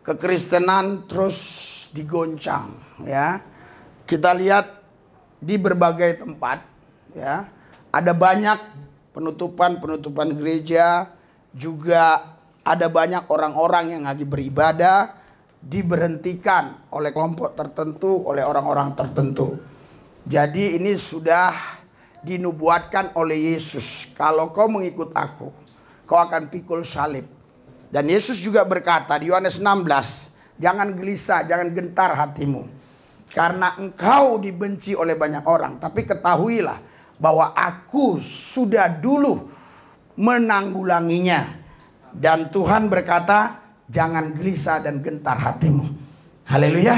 kekristenan terus digoncang, ya. Kita lihat di berbagai tempat, ya, ada banyak penutupan gereja, juga ada banyak orang-orang yang lagi beribadah diberhentikan oleh kelompok tertentu, oleh orang-orang tertentu. Jadi ini sudah dinubuatkan oleh Yesus, kalau kau mengikut aku, kau akan pikul salib. Dan Yesus juga berkata di Yohanes 16, jangan gelisah, jangan gentar hatimu, karena engkau dibenci oleh banyak orang. Tapi ketahuilah bahwa aku sudah dulu menanggulanginya. Dan Tuhan berkata, jangan gelisah dan gentar hatimu. Haleluya.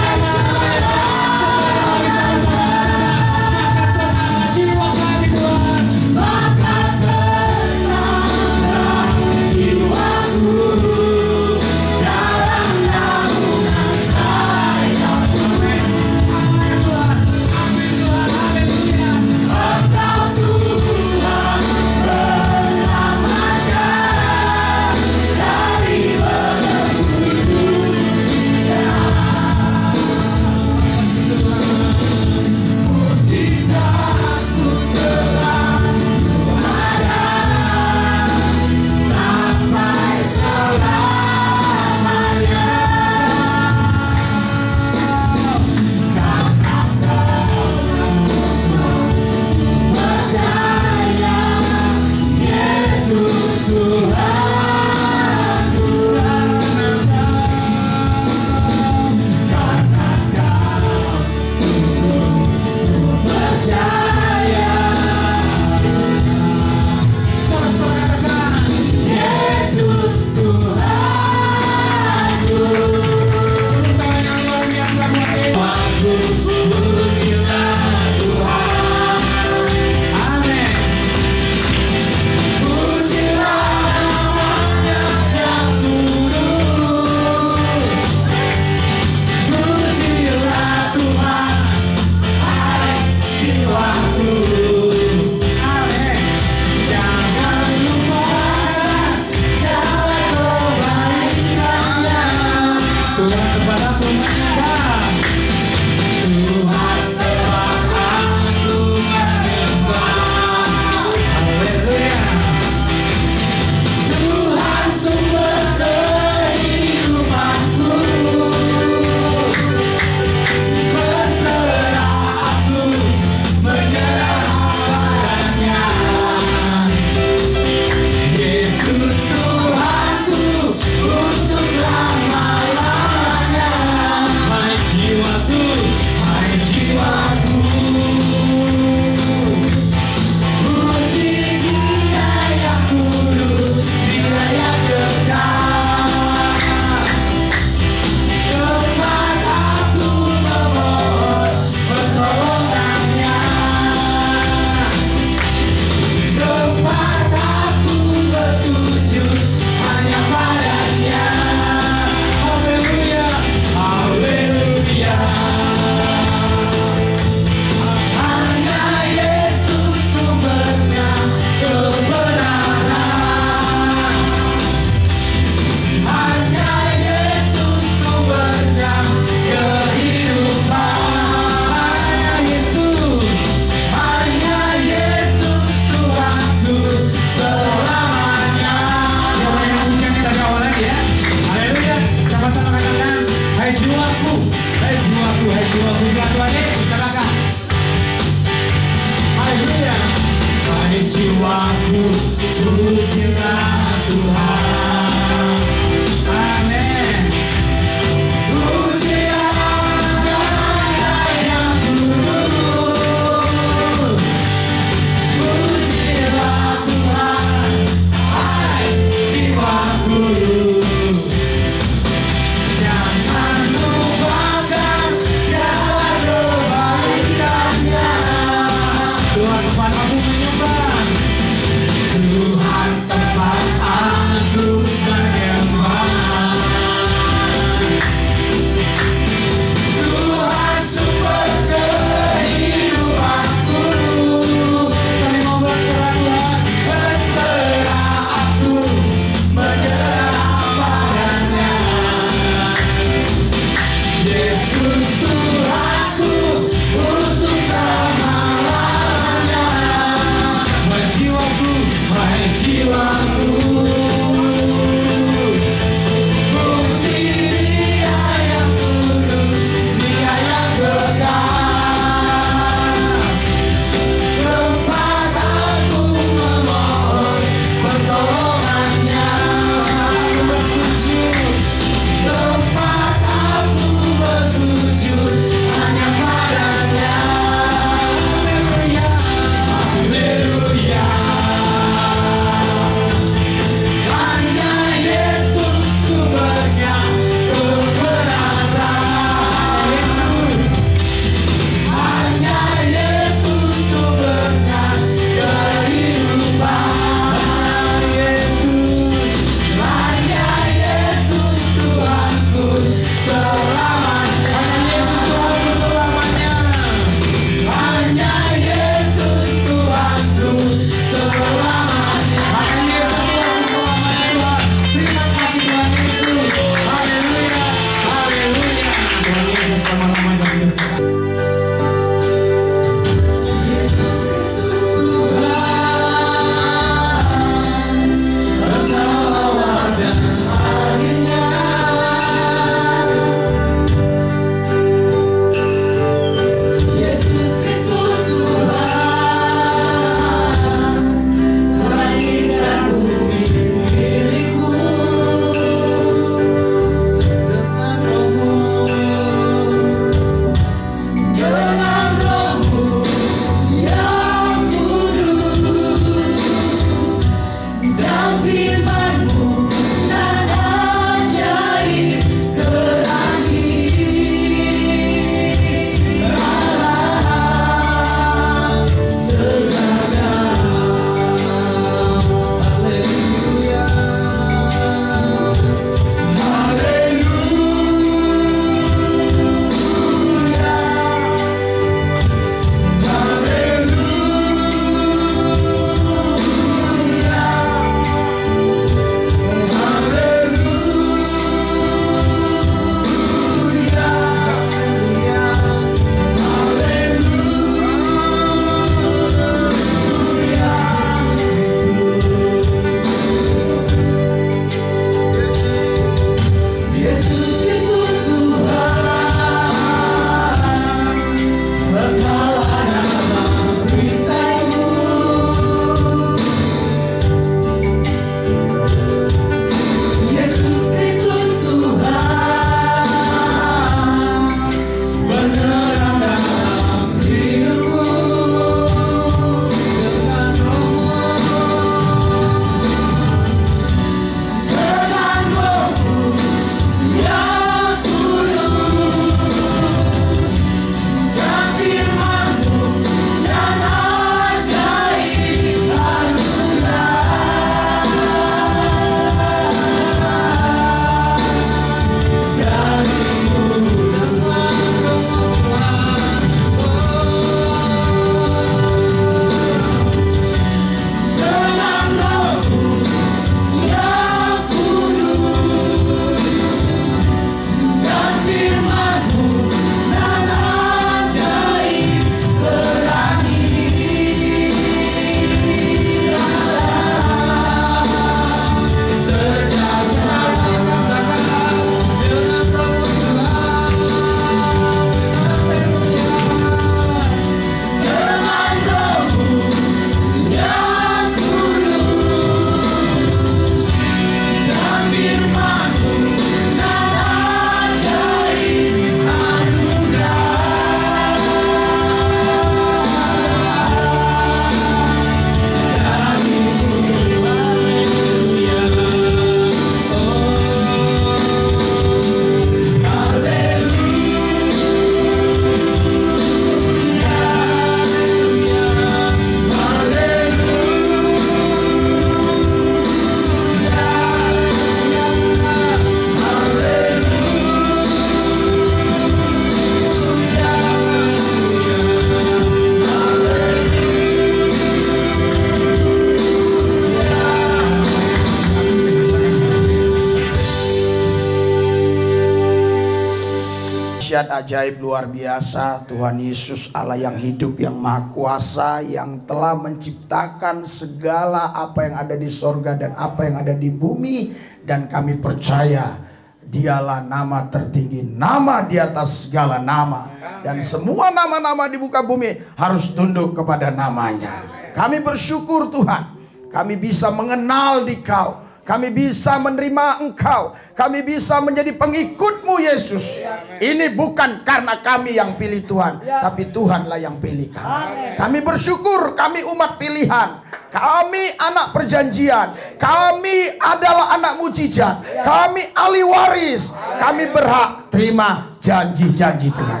Dahsyat, ajaib, luar biasa. Tuhan Yesus Allah yang hidup, yang maha kuasa, yang telah menciptakan segala apa yang ada di sorga dan apa yang ada di bumi. Dan kami percaya Dialah nama tertinggi, nama di atas segala nama. Dan semua nama-nama di muka bumi harus tunduk kepada namanya. Kami bersyukur Tuhan, kami bisa mengenal Dikau, kami bisa menerima Engkau, kami bisa menjadi pengikut-Mu Yesus. Ini bukan karena kami yang pilih Tuhan, tapi Tuhanlah yang pilih kami. Kami bersyukur kami umat pilihan, kami anak perjanjian, kami adalah anak mujizat, kami ahli waris, kami berhak terima janji-janji Tuhan.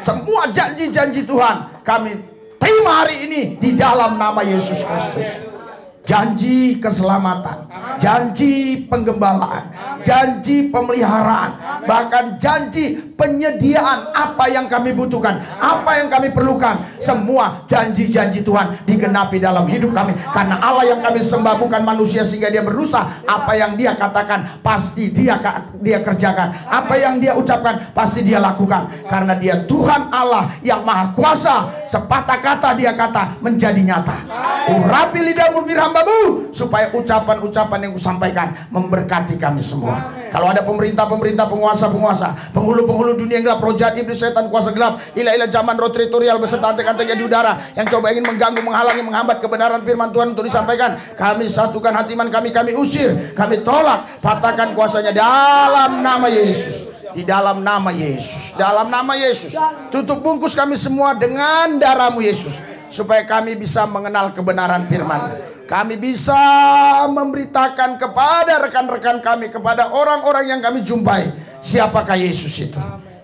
Semua janji-janji Tuhan kami terima hari ini di dalam nama Yesus Kristus. Janji keselamatan, janji penggembalaan, janji pemeliharaan, bahkan janji penyediaan apa yang kami butuhkan, apa yang kami perlukan. Semua janji-janji Tuhan digenapi dalam hidup kami. Karena Allah yang kami sembah bukan manusia sehingga dia berdusta. Apa yang dia katakan pasti dia kerjakan. Apa yang dia ucapkan pasti dia lakukan. Karena dia Tuhan Allah yang maha kuasa. Sepatah kata dia kata menjadi nyata. Urapi lidahmu hambamu, supaya ucapan-ucapan yang kusampaikan memberkati kami semua. Kalau ada pemerintah-pemerintah, penguasa-penguasa, penghulu-penghulu dunia yang gelap, roh jahat, iblis, setan, kuasa gelap, ilah-ilah zaman, roh teritorial beserta antek-anteknya di udara yang coba ingin mengganggu, menghalangi, menghambat kebenaran firman Tuhan untuk disampaikan, kami satukan hati iman kami usir, kami tolak, patahkan kuasanya dalam nama Yesus. Di dalam nama Yesus, dalam nama Yesus. Tutup bungkus kami semua dengan darah-Mu Yesus, supaya kami bisa mengenal kebenaran firman. Kami bisa memberitakan kepada rekan-rekan kami, kepada orang-orang yang kami jumpai, siapakah Yesus itu.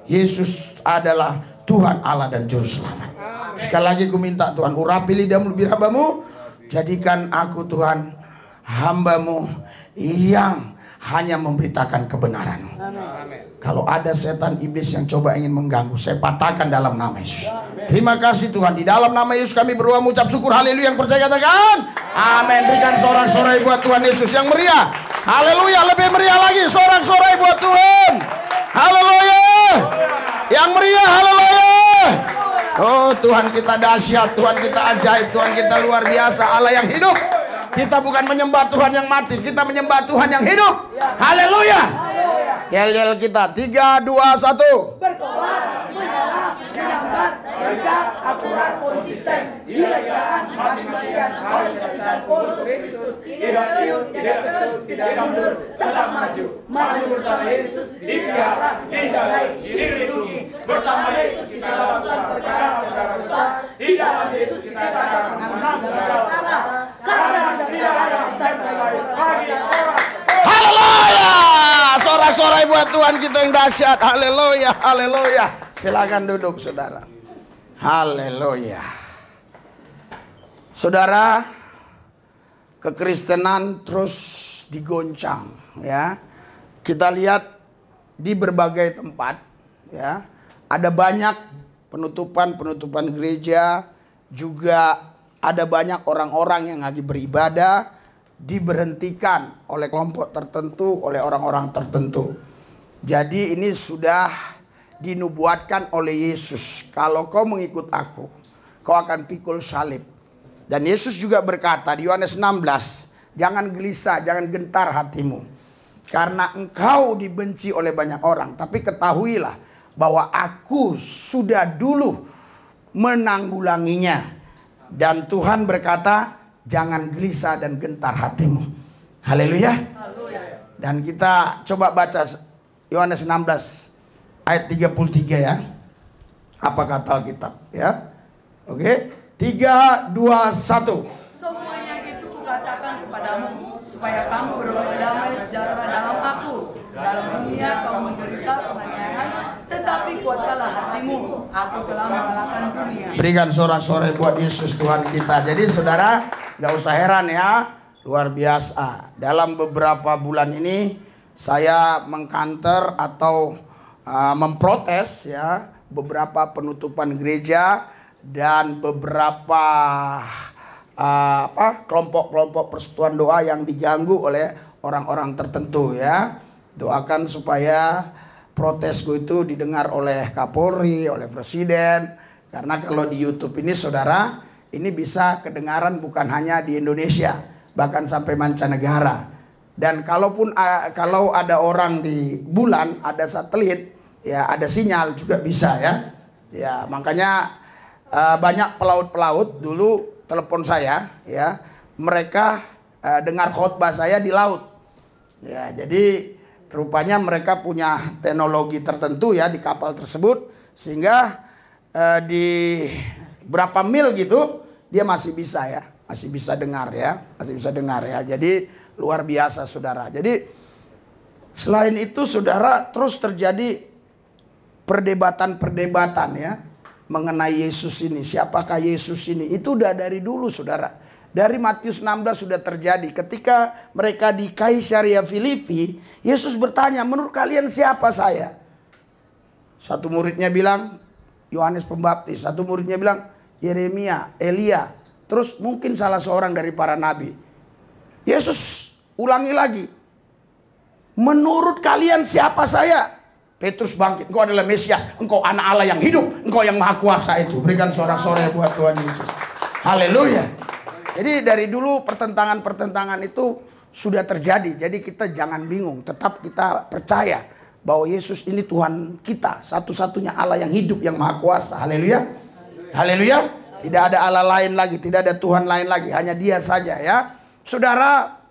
Yesus adalah Tuhan Allah dan Juru Selamat. Sekali lagi ku minta Tuhan, urapi lidahmu lebih hambamu, jadikan aku Tuhan hambamu yang hanya memberitakan kebenaran. Kalau ada setan iblis yang coba ingin mengganggu, saya patahkan dalam nama Yesus. Terima kasih Tuhan, di dalam nama Yesus kami berdoa mengucap syukur. Haleluya. Yang percaya katakan amin. Berikan sorak-sorai buat Tuhan Yesus yang meriah. Haleluya. Lebih meriah lagi sorak-sorai buat Tuhan. Haleluya. Yang meriah. Haleluya. Oh, Tuhan kita dahsyat, Tuhan kita ajaib, Tuhan kita luar biasa, Allah yang hidup. Kita bukan menyembah Tuhan yang mati, kita menyembah Tuhan yang hidup. Haleluya. Yel-yel kita 3, 2, 1. Berkobar, menyala, menyambar, tegak, akurat, konsisten, dilegaan, mati-matian, konsisten, untuk Kristus, tidak ciut, tidak kecut, tidak mundur, tetap maju, maju bersama Yesus, dipelihara, dijagai, dilindungi, bersama Yesus kita lakukan perkara-perkara besar, di dalam Yesus kita akan menang segala perkara, karena tidak ada yang besar bagi orang. Haleluya. Sorak-sorai buat Tuhan kita yang dahsyat. Haleluya, haleluya. Silakan duduk saudara. Haleluya. Saudara, kekristenan terus digoncang ya. Kita lihat di berbagai tempat ya. Ada banyak penutupan gereja, juga ada banyak orang-orang yang lagi beribadah diberhentikan oleh kelompok tertentu, oleh orang-orang tertentu. Jadi ini sudah dinubuatkan oleh Yesus. Kalau kau mengikut aku, kau akan pikul salib. Dan Yesus juga berkata di Yohanes 16, jangan gelisah, jangan gentar hatimu, karena engkau dibenci oleh banyak orang. Tapi ketahuilah bahwa aku sudah dulu menanggulanginya. Dan Tuhan berkata, jangan gelisah dan gentar hatimu. Haleluya. Dan kita coba baca Yohanes 16 ayat 33 ya. Apa kata Alkitab ya? Oke. 3, 2, 1. Semuanya itu kukatakan kepadamu, supaya kamu beroleh damai sejahtera dalam aku. Dalam dunia kau menderita penganiayaan, tetapi kuatkanlah hatimu, aku telah mengalahkan dunia. Berikan sorak-sorai buat Yesus Tuhan kita. Jadi saudara, gak usah heran ya, luar biasa. Dalam beberapa bulan ini saya mengkanter atau memprotes ya beberapa penutupan gereja dan beberapa kelompok-kelompok persekutuan doa yang diganggu oleh orang-orang tertentu ya. Doakan supaya protesku itu didengar oleh Kapolri, oleh Presiden. Karena kalau di YouTube ini saudara, ini bisa kedengaran bukan hanya di Indonesia, bahkan sampai mancanegara. Dan kalaupun kalau ada orang di bulan, ada satelit, ya ada sinyal juga bisa ya. Ya makanya banyak pelaut-pelaut dulu telepon saya, ya mereka dengar khotbah saya di laut. Ya jadi rupanya mereka punya teknologi tertentu ya di kapal tersebut, sehingga di berapa mil gitu dia masih bisa ya, masih bisa dengar ya, masih bisa dengar ya. Jadi luar biasa saudara. Jadi selain itu saudara, terus terjadi perdebatan-perdebatan ya mengenai Yesus ini. Siapakah Yesus ini? Itu udah dari dulu saudara. Dari Matius 16 sudah terjadi. Ketika mereka di Kaisaria Filipi, Yesus bertanya, menurut kalian siapa saya? Satu muridnya bilang Yohanes Pembaptis, satu muridnya bilang Yeremia, Elia, terus mungkin salah seorang dari para nabi. Yesus ulangi lagi, menurut kalian siapa saya? Petrus bangkit, engkau adalah Mesias, engkau anak Allah yang hidup, engkau yang maha kuasa itu. Berikan sorak-sorai buat Tuhan Yesus. Haleluya. Jadi dari dulu pertentangan-pertentangan itu sudah terjadi. Jadi kita jangan bingung, tetap kita percaya bahwa Yesus ini Tuhan kita, satu-satunya Allah yang hidup, yang maha kuasa. Haleluya. Haleluya. Tidak ada Allah lain lagi, tidak ada Tuhan lain lagi, hanya Dia saja ya. Saudara,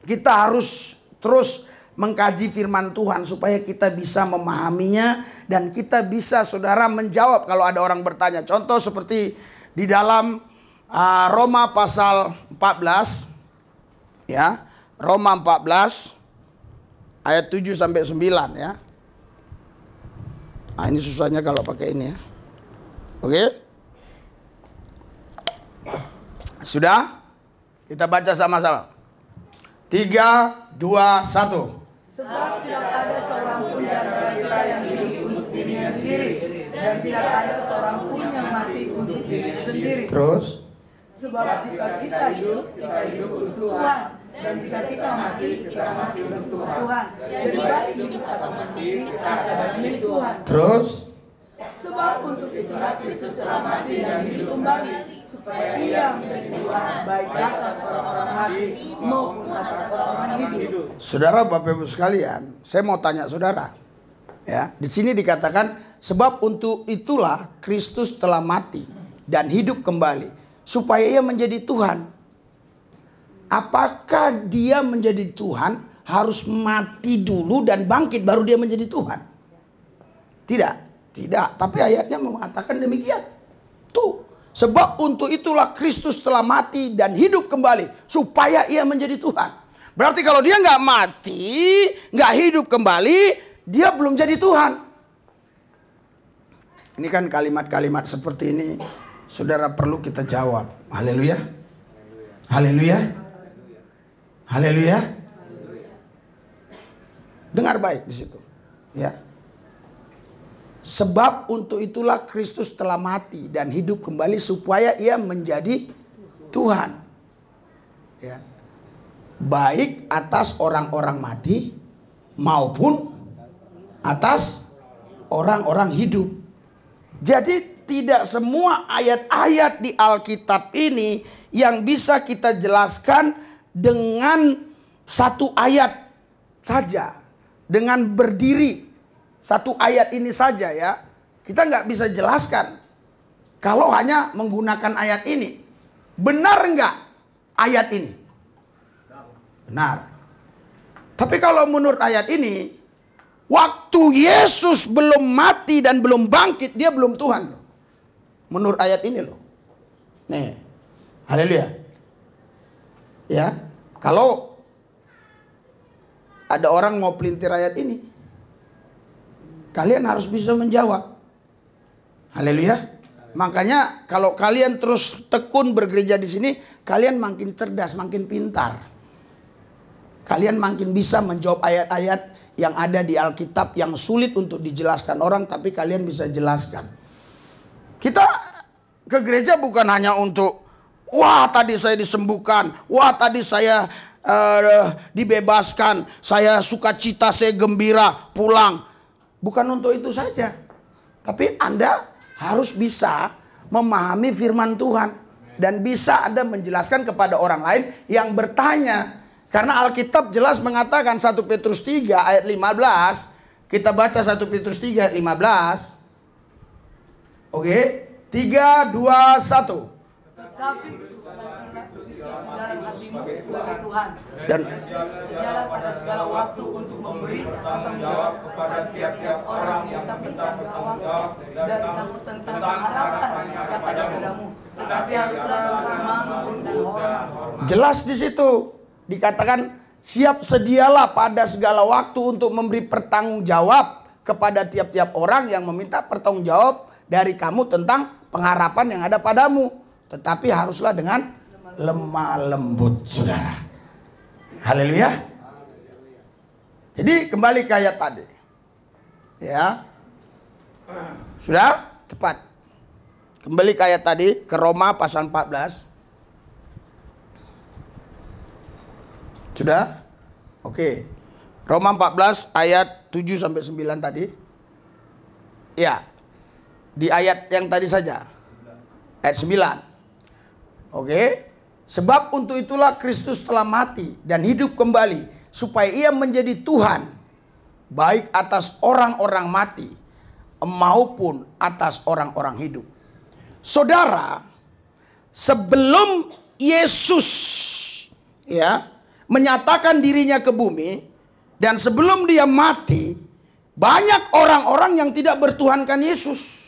kita harus terus mengkaji firman Tuhan supaya kita bisa memahaminya dan kita bisa saudara menjawab kalau ada orang bertanya. Contoh seperti di dalam Roma pasal 14 ya. Roma 14 ayat 7 sampai 9 ya. Nah, ini susahnya kalau pakai ini ya. Oke? Sudah? Kita baca sama-sama. 3, 2, 1. Sebab tidak ada seorang pun di antara kita yang hidup untuk dirinya sendiri, dan tidak ada seorang pun yang mati untuk dirinya sendiri. Terus? Sebab jika kita hidup untuk Tuhan, dan jika kita mati untuk Tuhan. Jadi baik hidup atau mati, kita adalah milik Tuhan. Terus? Sebab untuk itulah Kristus telah mati dan hidup kembali, supaya Ia menjadi Tuhan baik di atas orang-orang mati maupun atas orang-orang hidup. Saudara, Bapak Ibu sekalian, saya mau tanya saudara. Ya, di sini dikatakan sebab untuk itulah Kristus telah mati dan hidup kembali supaya Ia menjadi Tuhan. Apakah Dia menjadi Tuhan harus mati dulu dan bangkit baru Dia menjadi Tuhan? Tidak, tidak. Tapi ayatnya mengatakan demikian. Tuh. Sebab untuk itulah Kristus telah mati dan hidup kembali supaya Ia menjadi Tuhan. Berarti kalau Dia nggak mati, nggak hidup kembali, Dia belum jadi Tuhan. Ini kan kalimat-kalimat seperti ini, saudara perlu kita jawab. Haleluya, haleluya, haleluya. Dengar baik di situ, ya. Sebab untuk itulah Kristus telah mati dan hidup kembali supaya Ia menjadi Tuhan. Ya. Baik atas orang-orang mati maupun atas orang-orang hidup. Jadi tidak semua ayat-ayat di Alkitab ini yang bisa kita jelaskan dengan satu ayat saja. Dengan berdiri. Satu ayat ini saja ya. Kita nggak bisa jelaskan kalau hanya menggunakan ayat ini. Benar nggak ayat ini? Benar. Tapi kalau menurut ayat ini, waktu Yesus belum mati dan belum bangkit, Dia belum Tuhan. Menurut ayat ini loh. Nih. Haleluya. Ya. Kalau ada orang mau pelintir ayat ini, kalian harus bisa menjawab. Haleluya. Makanya kalau kalian terus tekun bergereja di sini, kalian makin cerdas, makin pintar. Kalian makin bisa menjawab ayat-ayat yang ada di Alkitab yang sulit untuk dijelaskan orang, tapi kalian bisa jelaskan. Kita ke gereja bukan hanya untuk, wah tadi saya disembuhkan, wah tadi saya dibebaskan, saya sukacita, saya gembira, pulang. bukan untuk itu saja. Tapi Anda harus bisa memahami firman Tuhan. Dan bisa Anda menjelaskan kepada orang lain yang bertanya. Karena Alkitab jelas mengatakan 1 Petrus 3 ayat 15. Kita baca 1 Petrus 3 ayat 15. Oke, 3, 2, 1. Tetapi dalam hatimu sebagai Tuhan Dan segala pada segala waktu untuk memberi tanggung jawab kepada tiap-tiap orang yang minta bertanggung jawab dari kamu tentang harapan yang ada padamu. Tetapi haruslah beriman dan hormat. jelas di situ dikatakan siap sedialah pada segala waktu untuk memberi pertanggungjawab kepada tiap-tiap orang yang meminta pertanggungjawab dari kamu tentang pengharapan yang ada padamu. Tetapi haruslah dengan lemah lembut, saudara. Haleluya. Jadi kembali ke ayat tadi. Ya. Sudah? Tepat. Kembali ke ayat tadi, ke Roma pasal 14. Sudah? Oke. Roma 14 ayat 7 sampai 9 tadi. Ya. Di ayat yang tadi saja. Ayat 9. Oke. Sebab untuk itulah Kristus telah mati dan hidup kembali supaya ia menjadi Tuhan baik atas orang-orang mati maupun atas orang-orang hidup. Saudara, sebelum Yesus ya menyatakan dirinya ke bumi dan sebelum dia mati, banyak orang-orang yang tidak bertuhankan Yesus.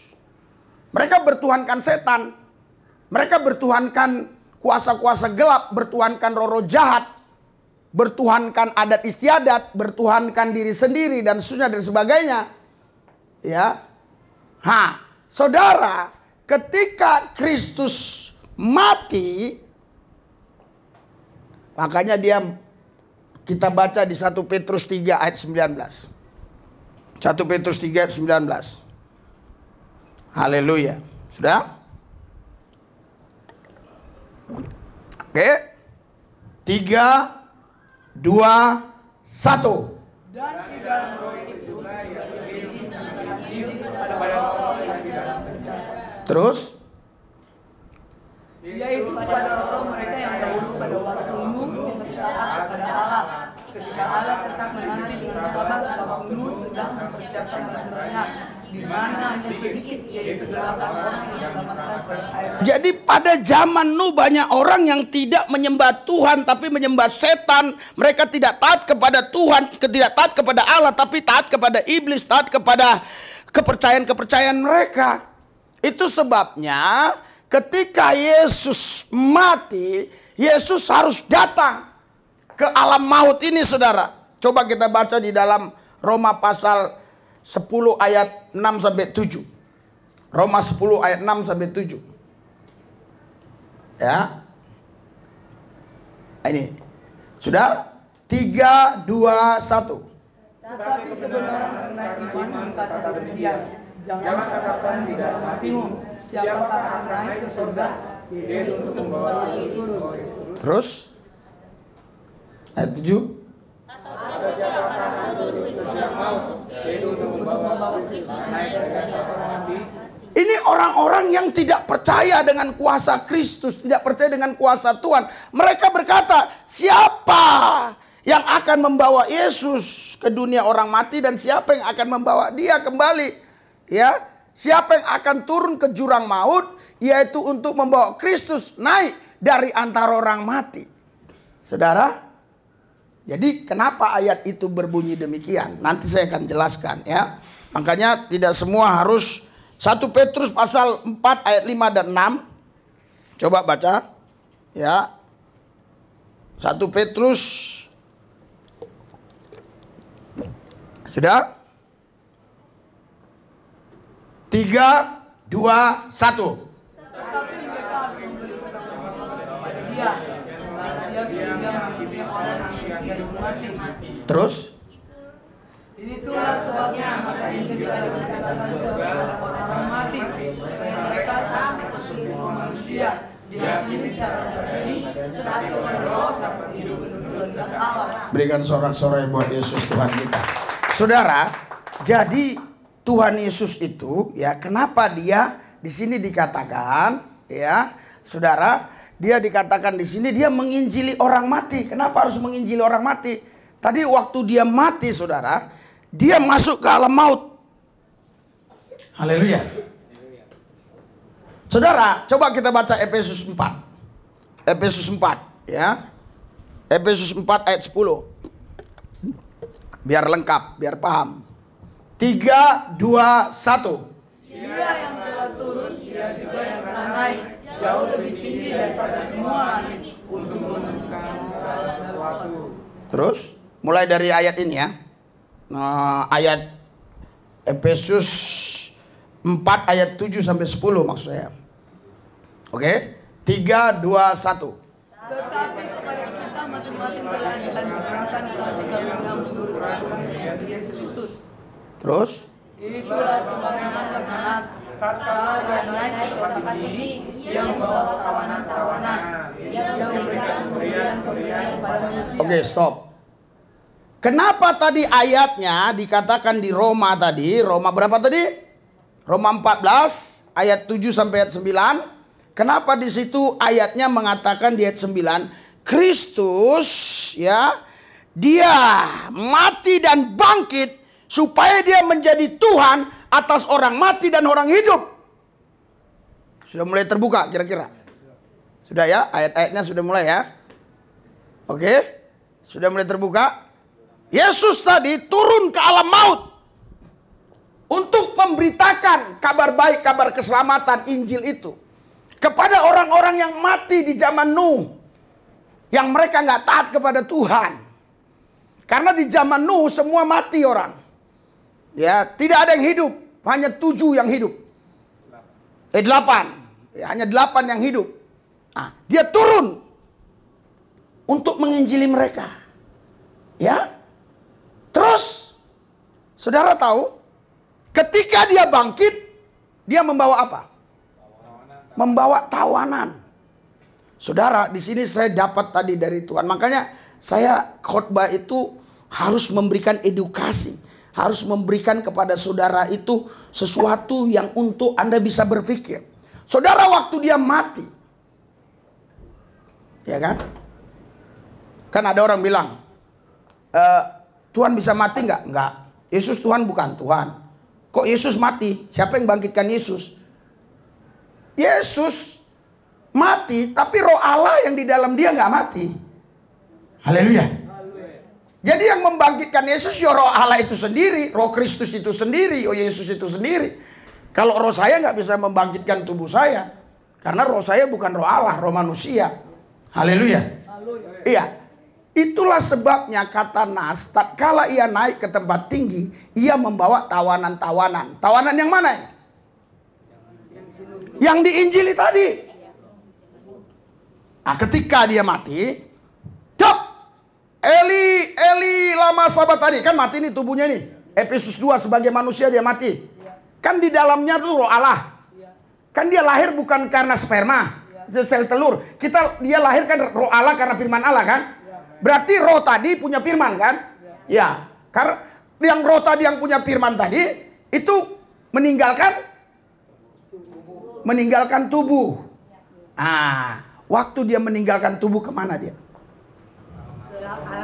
Mereka bertuhankan setan. Mereka bertuhankan kuasa-kuasa gelap, bertuhankan roh-roh jahat, bertuhankan adat istiadat, bertuhankan diri sendiri dan seterusnya dan sebagainya. Ya. Saudara, ketika Kristus mati, makanya kita baca di 1 Petrus 3 ayat 19. 1 Petrus 3 ayat 19. Haleluya. Sudah? Oke. 3, 2, 1. Dan di dalam roh itu kepada orang yang tidak percaya. Terus? Yaitu kepada orang mereka yang dahulu pada waktu Nuh taat kepada Allah. Ketika Allah tetap menanti dengan sabar bahwa Nuh sedang mempersiapkan bahtera, di mana hanya sedikit, yaitu 8 orang yang diselamatkan oleh air. Jadi pada zaman Nuh banyak orang yang tidak menyembah Tuhan tapi menyembah setan. Mereka tidak taat kepada Tuhan, tidak taat kepada Allah, tapi taat kepada iblis, taat kepada kepercayaan-kepercayaan mereka. Itu sebabnya ketika Yesus mati, Yesus harus datang ke alam maut ini, saudara. Coba kita baca di dalam Roma pasal 10 ayat 6 sampai 7. Roma 10 ayat 6 sampai 7. Ya. Ini. Sudah? 3, 2, 1. Tetapi kebenaran karena iman berkata demikian. Jangan katakan di dalam hatimu, siapakah akan naik ke surga, yaitu untuk membawa Yesus turun. Terus? Ayat 7. Atau siapakah akan turun ke jurang maut, yaitu untuk membawa Kristus naik dari antara orang mati. Ini orang-orang yang tidak percaya dengan kuasa Kristus, tidak percaya dengan kuasa Tuhan. Mereka berkata, siapa yang akan membawa Yesus ke dunia orang mati dan siapa yang akan membawa dia kembali? Ya, siapa yang akan turun ke jurang maut, yaitu untuk membawa Kristus naik dari antara orang mati. Saudara, jadi kenapa ayat itu berbunyi demikian? Nanti saya akan jelaskan ya. Makanya tidak semua harus 1 Petrus pasal 4 ayat 5 dan 6. Coba baca. Ya. 1 Petrus. Sudah? 3, 2, 1. Tetapi mereka harus memberi pertanggungan kepada dia. Siap sehingga menghidupkan orang yang tidak mati. Terus? Itulah sebabnya maka Injil telah dikatakan juga kepada orang-orang mati, supaya mereka sama seperti semua manusia diyakini secara pribadi, tetapi oleh Roh dapat hidup menurut kehendak Allah. Berikan sorak-sorai buat Yesus Tuhan kita. Saudara, Jadi Tuhan Yesus itu ya, kenapa dia di sini dikatakan ya, Saudara, dia dikatakan di sini dia menginjili orang mati. Kenapa harus menginjili orang mati? Tadi waktu dia mati, Saudara, dia masuk ke alam maut. Haleluya. Saudara, coba kita baca Efesus 4. Efesus 4 ya. Efesus 4 ayat 10. Biar lengkap, biar paham. 3, 2, 1. Dia yang telah turun, dia juga yang telah naik jauh lebih tinggi daripada semua langit untuk menemukan segala sesuatu. Terus mulai dari ayat ini ya. Nah, ayat Efesus 4 ayat 7 sampai 10 maksud saya. Oke? 3, 2, 1. Tetapi kepada kita masing-masing telah dianugerahkan kasih karunia menurut ukuran Yesus Kristus. Terus Itulah sebabnya terpanas tatkala dia naik ke tempat tinggi, dia membawa tawanan-tawanan yang memberikan pemberian-pemberian kepada manusia. Oke, stop. Kenapa tadi ayatnya dikatakan di Roma tadi? Roma berapa tadi? Roma 14 ayat 7 sampai ayat 9. Kenapa di situ ayatnya mengatakan di ayat 9, Kristus ya, dia mati dan bangkit supaya dia menjadi Tuhan atas orang mati dan orang hidup. Sudah mulai terbuka kira-kira? Sudah ya? Ayat-ayatnya sudah mulai ya? Oke? Sudah mulai terbuka? Yesus tadi turun ke alam maut untuk memberitakan kabar baik, kabar keselamatan, Injil itu kepada orang-orang yang mati di zaman Nuh, yang mereka nggak taat kepada Tuhan. Karena di zaman Nuh semua mati orang. Ya, tidak ada yang hidup, hanya 7 yang hidup. 8. Ya, hanya 8 yang hidup. Nah, dia turun untuk menginjili mereka. Ya. Terus saudara tahu, ketika dia bangkit, dia membawa apa? Membawa tawanan. Saudara, di sini saya dapat tadi dari Tuhan. Makanya saya khotbah itu harus memberikan edukasi. Harus memberikan kepada saudara itu sesuatu yang untuk Anda bisa berpikir. Saudara, waktu dia mati, ya kan? Kan ada orang bilang, Tuhan bisa mati nggak? Nggak. Yesus Tuhan bukan Tuhan. Kok Yesus mati? Siapa yang bangkitkan Yesus? Yesus mati, tapi roh Allah yang di dalam dia nggak mati. Haleluya. Jadi yang membangkitkan Yesus ya roh Allah itu sendiri, roh Kristus itu sendiri, oh Yesus itu sendiri. Kalau roh saya nggak bisa membangkitkan tubuh saya, karena roh saya bukan roh Allah, roh manusia. Haleluya. Iya, itulah sebabnya kata Nas, tatkala ia naik ke tempat tinggi, ia membawa tawanan-tawanan. Tawanan yang mana ya? Yang diinjili tadi. Nah, ketika dia mati, Eli, Eli lama sabatani, kan mati nih tubuhnya nih. Efesus 2 sebagai manusia dia mati. Kan di dalamnya tuh roh Allah. Kan dia lahir bukan karena sperma, sel telur. Dia lahir kan roh Allah karena firman Allah kan. Berarti roh tadi punya firman kan? Ya. Karena yang roh tadi yang punya firman tadi itu meninggalkan tubuh. Ah, waktu dia meninggalkan tubuh kemana dia?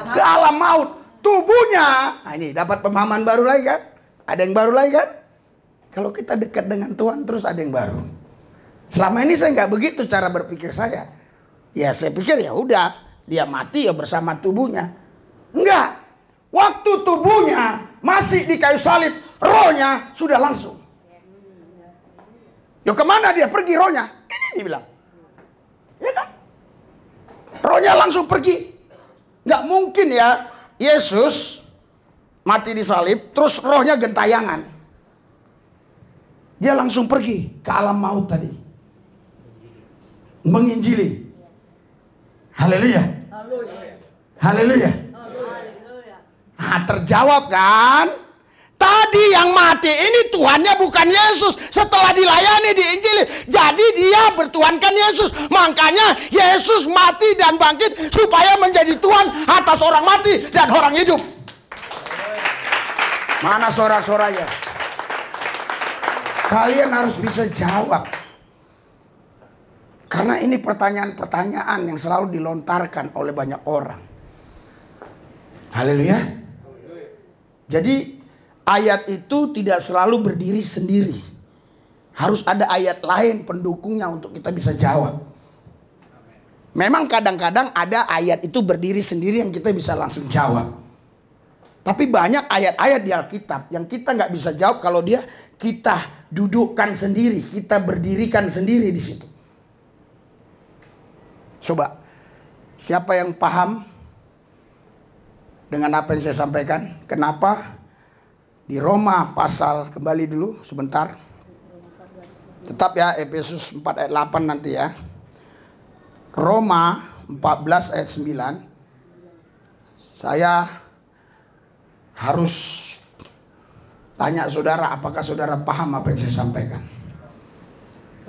Ke alam maut. Tubuhnya, nah ini dapat pemahaman baru lagi kan? Ada yang baru lagi kan? Kalau kita dekat dengan Tuhan terus ada yang baru. Selama ini saya nggak begitu cara berpikir saya. Ya saya pikir ya udah, dia mati ya bersama tubuhnya. Enggak. Waktu tubuhnya masih di kayu salib, rohnya sudah langsung. Yo kemana dia pergi rohnya? Ini dibilang. Ya kan? Rohnya langsung pergi. Nggak mungkin ya Yesus mati di salib terus rohnya gentayangan. Dia langsung pergi ke alam maut tadi. Menginjili. Haleluya. Haleluya. Nah, terjawab kan? Tadi yang mati ini Tuhannya bukan Yesus. Setelah dilayani diinjili, jadi dia bertuhankan Yesus. Makanya Yesus mati dan bangkit supaya menjadi Tuhan atas orang mati dan orang hidup. Mana sorak-soranya? Kalian harus bisa jawab. Karena ini pertanyaan-pertanyaan yang selalu dilontarkan oleh banyak orang. Haleluya. Jadi ayat itu tidak selalu berdiri sendiri. Harus ada ayat lain pendukungnya untuk kita bisa jawab. Memang kadang-kadang ada ayat itu berdiri sendiri yang kita bisa langsung jawab. Tapi banyak ayat-ayat di Alkitab yang kita nggak bisa jawab kalau dia kita dudukkan sendiri, kita berdirikan sendiri di situ. Coba, siapa yang paham dengan apa yang saya sampaikan? Kenapa di Roma pasal, kembali dulu sebentar. Tetap ya, Efesus 4 ayat 8 nanti ya. Roma 14 ayat 9. Saya harus tanya saudara, apakah saudara paham apa yang saya sampaikan?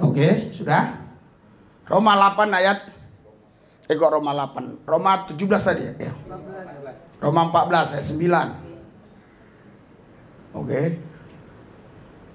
Oke, sudah? Roma 8 ayat Roma 8. Roma 17 tadi ya? Roma 14 ayat 9. Oke.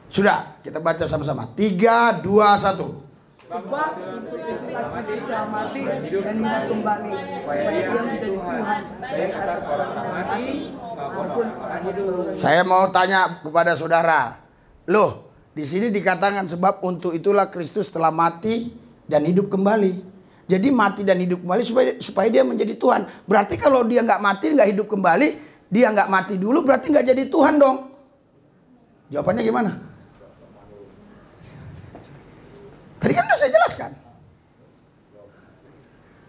Sudah, kita baca sama-sama. 3, 2, 1. Sebab untuk itulah Kristus telah mati dan hidup kembali supaya dia menjadi Tuhan baik atas orang mati maupun orang hidup. Saya mau tanya kepada saudara. Loh, di sini dikatakan sebab untuk itulah Kristus telah mati dan hidup kembali. Jadi mati dan hidup kembali supaya dia menjadi Tuhan. Berarti kalau dia nggak mati, nggak hidup kembali, dia nggak mati dulu, berarti nggak jadi Tuhan dong. Jawabannya gimana? Tadi kan udah saya jelaskan.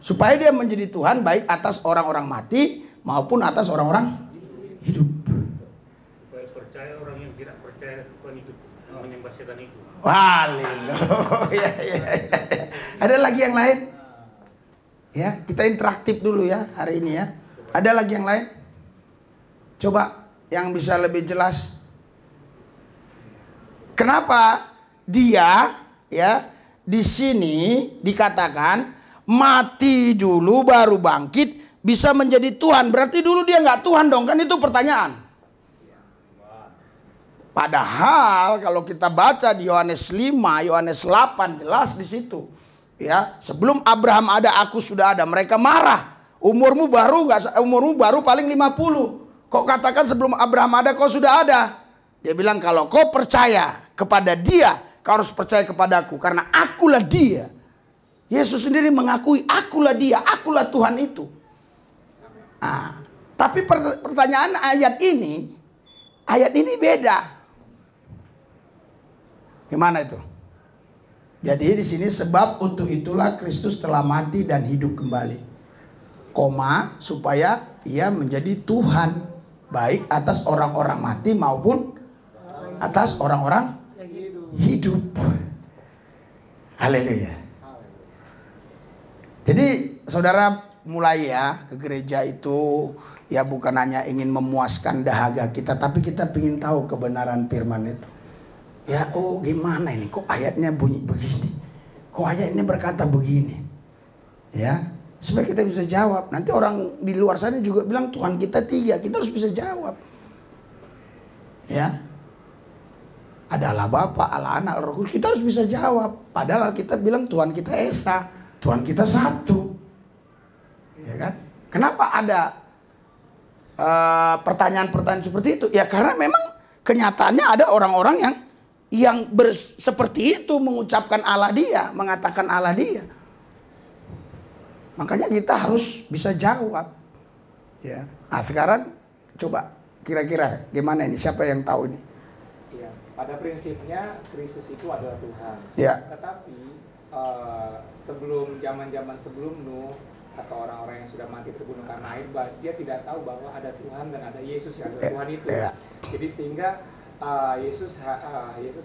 Supaya dia menjadi Tuhan baik atas orang-orang mati maupun atas orang-orang hidup. Supaya percaya orang yang tidak percaya Tuhan itu menyembah setan itu. Haleluya. Ada lagi yang lain? Ya, kita interaktif dulu ya hari ini ya. Ada lagi yang lain? Coba yang bisa lebih jelas. Kenapa dia ya di sini dikatakan mati dulu baru bangkit bisa menjadi Tuhan? Berarti dulu dia nggak Tuhan dong, kan itu pertanyaan. Padahal kalau kita baca di Yohanes 5, Yohanes 8 jelas di situ. Ya, sebelum Abraham ada aku sudah ada. Mereka marah. Umurmu baru paling 50. Kok katakan sebelum Abraham ada kau sudah ada? Dia bilang kalau kau percaya kepada dia, kau harus percaya kepadaku karena akulah dia. Yesus sendiri mengakui akulah dia, akulah Tuhan itu. Nah, tapi pertanyaan ayat ini beda. Gimana itu? Jadi di sini sebab untuk itulah Kristus telah mati dan hidup kembali. Koma supaya ia menjadi Tuhan baik atas orang-orang mati maupun atas orang-orang hidup. Haleluya. Jadi saudara mulai ya ke gereja itu ya bukan hanya ingin memuaskan dahaga kita, tapi kita ingin tahu kebenaran firman itu. Ya, oh gimana ini? Kok ayatnya bunyi begini? Kok ayatnya berkata begini? Ya, supaya kita bisa jawab. Nanti orang di luar sana juga bilang Tuhan kita 3. Kita harus bisa jawab. Ya, ada Allah Bapa, Allah Anak, Allah Roh Kudus. Kita harus bisa jawab. Padahal kita bilang Tuhan kita Esa, Tuhan kita satu. Ya kan? Kenapa ada pertanyaan-pertanyaan seperti itu? Ya karena memang kenyataannya ada orang-orang yang seperti itu mengucapkan Allah dia, mengatakan Allah dia. Makanya kita harus bisa jawab. Ya. Nah sekarang coba kira-kira gimana ini? Siapa yang tahu ini? Ya, pada prinsipnya Kristus itu adalah Tuhan. Ya. Tetapi sebelum zaman-zaman sebelum Nuh atau orang-orang yang sudah mati terbunuh karena air, dia tidak tahu bahwa ada Tuhan dan ada Yesus yang adalah Tuhan itu. Ya. Jadi sehingga Yesus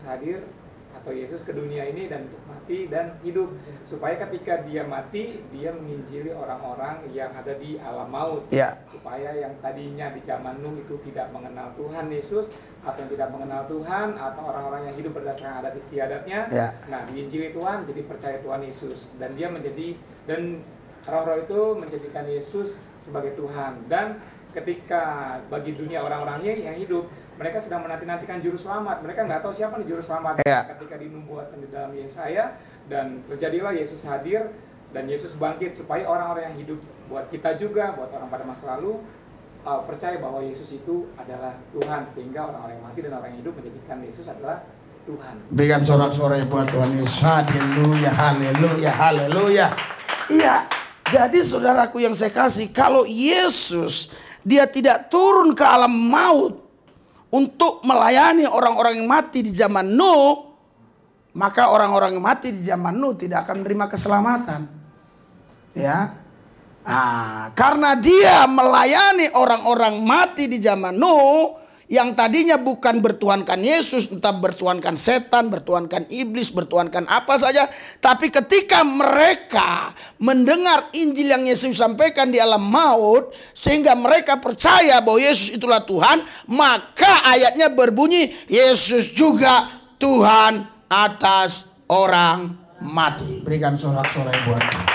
hadir atau Yesus ke dunia ini dan untuk mati dan hidup supaya ketika dia mati dia menginjili orang-orang yang ada di alam maut supaya yang tadinya di zaman Nuh itu tidak mengenal Tuhan Yesus atau yang tidak mengenal Tuhan atau orang-orang yang hidup berdasarkan adat istiadatnya nah diinjili Tuhan jadi percaya Tuhan Yesus dan dia menjadi dan roh-roh itu menjadikan Yesus sebagai Tuhan dan ketika bagi dunia orang-orangnya yang hidup, mereka sedang menanti-nantikan juru selamat. Mereka nggak tahu siapa nih juru selamat. Ketika dinubuatkan di dalam Yesaya, dan terjadilah Yesus hadir dan Yesus bangkit supaya orang-orang yang hidup, buat kita juga, buat orang pada masa lalu, percaya bahwa Yesus itu adalah Tuhan, sehingga orang-orang yang mati dan orang yang hidup menjadikan Yesus adalah Tuhan. Berikan sorak-sorai buat Tuhan Yesus. Haleluya, haleluya, haleluya. Iya, jadi saudaraku yang saya kasih, kalau Yesus dia tidak turun ke alam maut untuk melayani orang-orang yang mati di zaman Nuh, maka orang-orang yang mati di zaman Nuh tidak akan menerima keselamatan. Ya. Nah, karena dia melayani orang-orang mati di zaman Nuh yang tadinya bukan bertuhankan Yesus, entah bertuhankan setan, bertuhankan iblis, bertuhankan apa saja, tapi ketika mereka mendengar Injil yang Yesus sampaikan di alam maut sehingga mereka percaya bahwa Yesus itulah Tuhan, maka ayatnya berbunyi Yesus juga Tuhan atas orang mati. Berikan sorak-sorai buat Tuhan.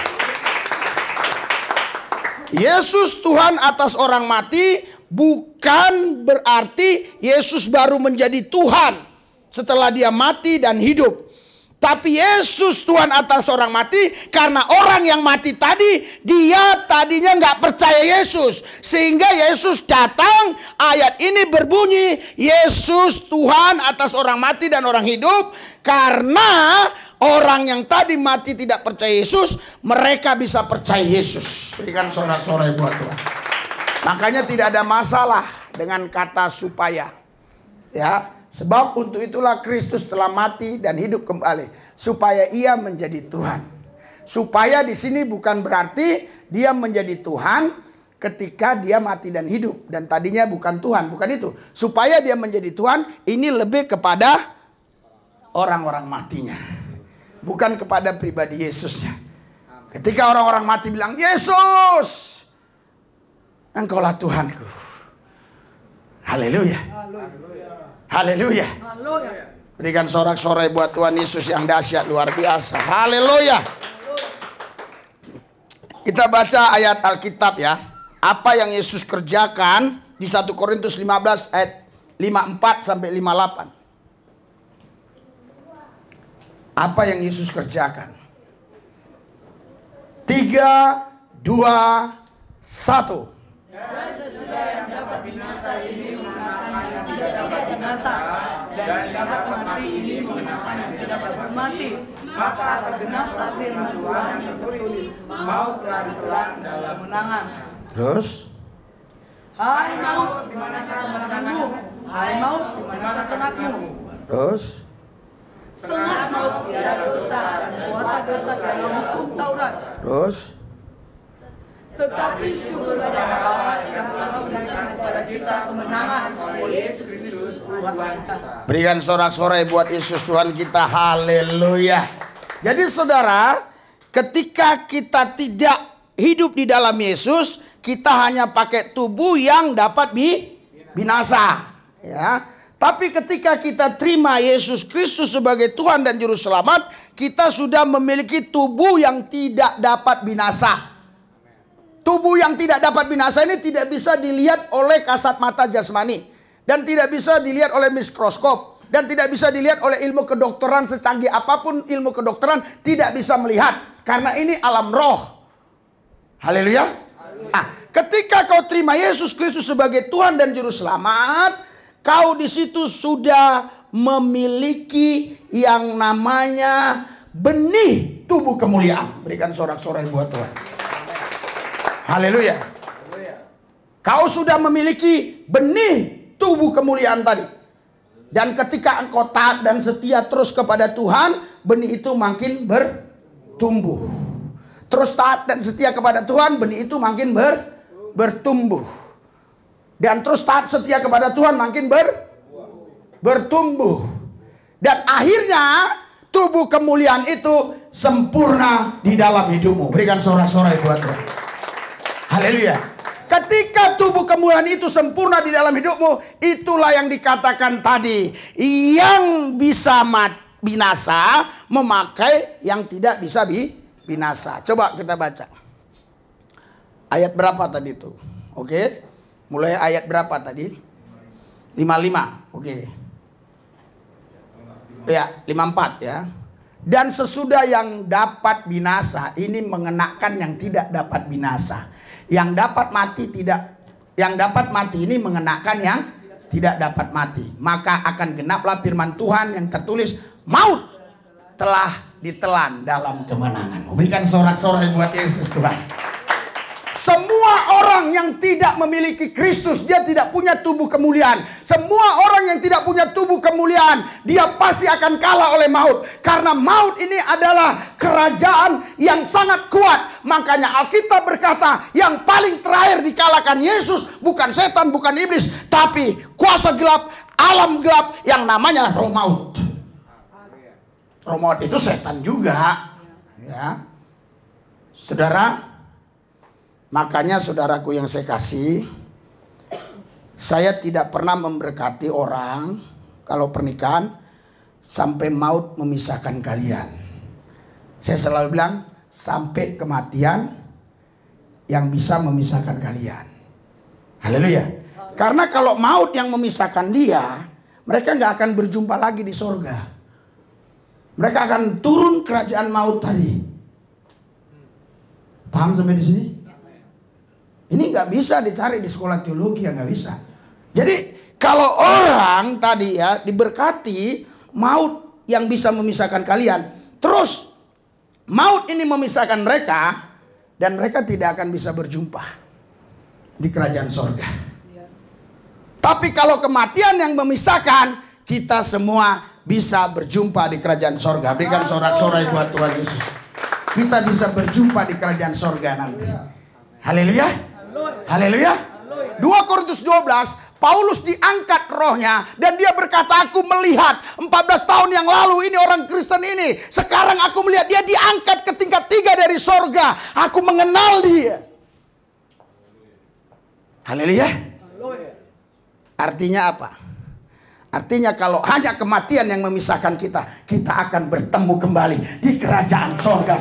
Yesus Tuhan atas orang mati bukan berarti Yesus baru menjadi Tuhan setelah dia mati dan hidup. Tapi Yesus Tuhan atas orang mati karena orang yang mati tadi, dia tadinya nggak percaya Yesus. Sehingga Yesus datang, ayat ini berbunyi Yesus Tuhan atas orang mati dan orang hidup. Karena orang yang tadi mati tidak percaya Yesus, mereka bisa percaya Yesus. Berikan sorak-sorai buat Tuhan. Makanya tidak ada masalah dengan kata supaya. Ya, sebab untuk itulah Kristus telah mati dan hidup kembali supaya ia menjadi Tuhan. Supaya di sini bukan berarti dia menjadi Tuhan ketika dia mati dan hidup dan tadinya bukan Tuhan, bukan itu. Supaya dia menjadi Tuhan ini lebih kepada orang-orang matinya, bukan kepada pribadi Yesusnya. Ketika orang-orang mati bilang, Yesus, Engkaulah Tuhanku. Haleluya. Haleluya. Berikan sorak-sorai buat Tuhan Yesus yang dahsyat luar biasa. Haleluya. Kita baca ayat Alkitab ya. Apa yang Yesus kerjakan di 1 Korintus 15 ayat 54 sampai 58. Apa yang Yesus kerjakan? 3, 2, 1. Dan sesudah yang dapat binasa ini mengenakan yang tidak dapat binasa, dan yang dapat mati ini mengenakan yang tidak dapat mati, maka tergenaplah firman Tuhan yang tertulis, maut telah ditelan dalam kemenangan. Terus? Hai maut, di manakah kemenanganmu? Hai maut, di manakah sengatmu? Terus? Sengat maut ialah dosa dan kuasa dosa ialah hukum Taurat. Terus? Tetapi syukur kepada Allah yang telah memberikan kepada kita kemenangan oleh Yesus Kristus Tuhan kita. Berikan sorak-sorai buat Yesus Tuhan kita. Haleluya. Jadi saudara, ketika kita tidak hidup di dalam Yesus, kita hanya pakai tubuh yang dapat binasa. Ya. Tapi ketika kita terima Yesus Kristus sebagai Tuhan dan Juru Selamat, kita sudah memiliki tubuh yang tidak dapat binasa. Tubuh yang tidak dapat binasa ini tidak bisa dilihat oleh kasat mata jasmani. Dan tidak bisa dilihat oleh mikroskop. Dan tidak bisa dilihat oleh ilmu kedokteran secanggih apapun ilmu kedokteran tidak bisa melihat. Karena ini alam roh. Haleluya. Ketika kau terima Yesus Kristus sebagai Tuhan dan Juru Selamat, kau di situ sudah memiliki yang namanya benih tubuh kemuliaan. Berikan sorak-sorai buat Tuhan. Haleluya. Kau sudah memiliki benih tubuh kemuliaan tadi. Dan ketika engkau taat dan setia terus kepada Tuhan, benih itu makin bertumbuh. Terus taat dan setia kepada Tuhan, benih itu makin bertumbuh. Dan terus taat setia kepada Tuhan makin bertumbuh. Dan akhirnya tubuh kemuliaan itu sempurna di dalam hidupmu. Berikan sorak-sorai buat Tuhan. Haleluya. Ketika tubuh kemuliaan itu sempurna di dalam hidupmu, itulah yang dikatakan tadi. Yang bisa binasa memakai yang tidak bisa binasa. Coba kita baca. Ayat berapa tadi itu? Oke. Mulai ayat berapa tadi? 55. Oke. Ya, 54 ya. Dan sesudah yang dapat binasa, ini mengenakan yang tidak dapat binasa. Yang dapat mati ini mengenakan yang tidak dapat mati. Maka akan genaplah firman Tuhan yang tertulis, maut telah ditelan dalam kemenangan. Berikan sorak-sorai buat Yesus Tuhan. Semua orang yang tidak memiliki Kristus, dia tidak punya tubuh kemuliaan. Semua orang yang tidak punya tubuh kemuliaan, dia pasti akan kalah oleh maut. Karena maut ini adalah kerajaan yang sangat kuat. Makanya Alkitab berkata, yang paling terakhir dikalahkan Yesus bukan setan, bukan iblis, tapi kuasa gelap, alam gelap yang namanya roh maut. Roh maut itu setan juga, ya. Saudara, makanya saudaraku yang saya kasih, saya tidak pernah memberkati orang kalau pernikahan sampai maut memisahkan kalian. Saya selalu bilang sampai kematian yang bisa memisahkan kalian. Haleluya. Karena kalau maut yang memisahkan dia, mereka nggak akan berjumpa lagi di sorga. Mereka akan turun kerajaan maut tadi. Paham sampai di sini? Ini nggak bisa dicari di sekolah teologi, ya nggak bisa. Jadi kalau orang tadi ya diberkati maut yang bisa memisahkan kalian, terus maut ini memisahkan mereka dan mereka tidak akan bisa berjumpa di kerajaan sorga. Tapi kalau kematian yang memisahkan, kita semua bisa berjumpa di kerajaan sorga. Berikan sorak-sorai buat Tuhan Yesus. Kita bisa berjumpa di kerajaan sorga nanti. Haleluya. Haleluya. 2 Korintus 12, Paulus diangkat rohnya dan dia berkata, aku melihat 14 tahun yang lalu ini orang Kristen ini, sekarang aku melihat dia diangkat ke tingkat 3 dari sorga. Aku mengenal dia. Haleluya. Artinya apa? Artinya kalau hanya kematian yang memisahkan kita, kita akan bertemu kembali di kerajaan sorga.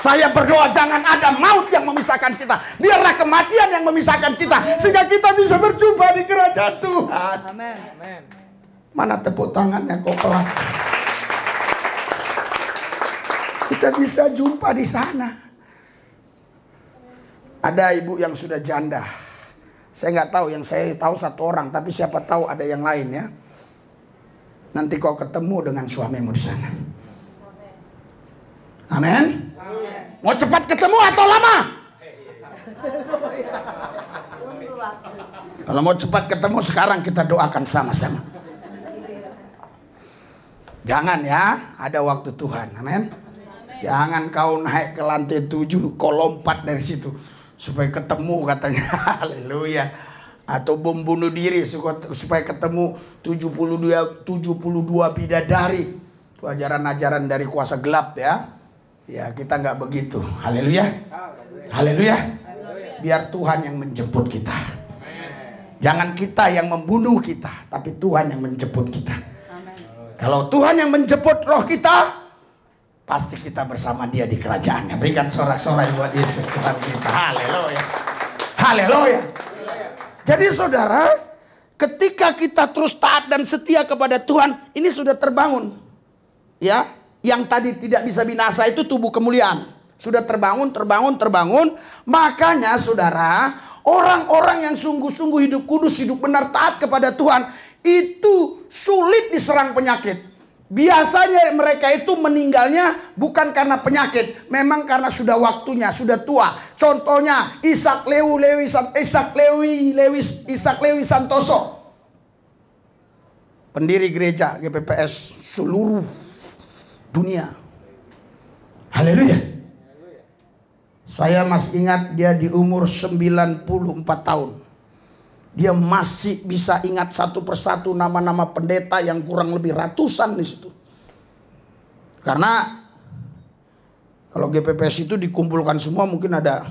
Saya berdoa jangan ada maut yang memisahkan kita. Biarlah kematian yang memisahkan kita. Sehingga kita bisa berjumpa di kerajaan Tuhan. Amin. Mana tepuk tangannya kok pelan. Kita bisa jumpa di sana. Ada ibu yang sudah janda. Saya nggak tahu, yang saya tahu satu orang. Tapi siapa tahu ada yang lain ya. Nanti kau ketemu dengan suamimu di sana. Amin. Mau cepat ketemu atau lama? Kalau mau cepat ketemu sekarang kita doakan sama-sama. Jangan ya, ada waktu Tuhan. Amin. Jangan kau naik ke lantai 7, kau lompat dari situ supaya ketemu katanya. Haleluya. Atau bom bunuh diri supaya ketemu 72 bidadari. Itu ajaran-ajaran dari kuasa gelap ya. Ya kita nggak begitu. Haleluya. Haleluya. Biar Tuhan yang menjemput kita. Jangan kita yang membunuh kita, tapi Tuhan yang menjemput kita. Kalau Tuhan yang menjemput roh kita, pasti kita bersama dia di kerajaannya. Berikan sorak-sorai buat Yesus Tuhan kita. Haleluya. Haleluya. Jadi saudara, ketika kita terus taat dan setia kepada Tuhan, ini sudah terbangun. Ya. Yang tadi tidak bisa binasa itu tubuh kemuliaan. Sudah terbangun. Makanya saudara, orang-orang yang sungguh-sungguh hidup kudus, hidup benar, taat kepada Tuhan, itu sulit diserang penyakit. Biasanya mereka itu meninggalnya bukan karena penyakit. Memang karena sudah waktunya, sudah tua. Contohnya Ishak Lewi Santoso. Pendiri gereja GPPS seluruh dunia. Haleluya. Saya masih ingat dia di umur 94 tahun. Dia masih bisa ingat satu persatu nama-nama pendeta yang kurang lebih ratusan di situ. Karena kalau GPPS itu dikumpulkan semua mungkin ada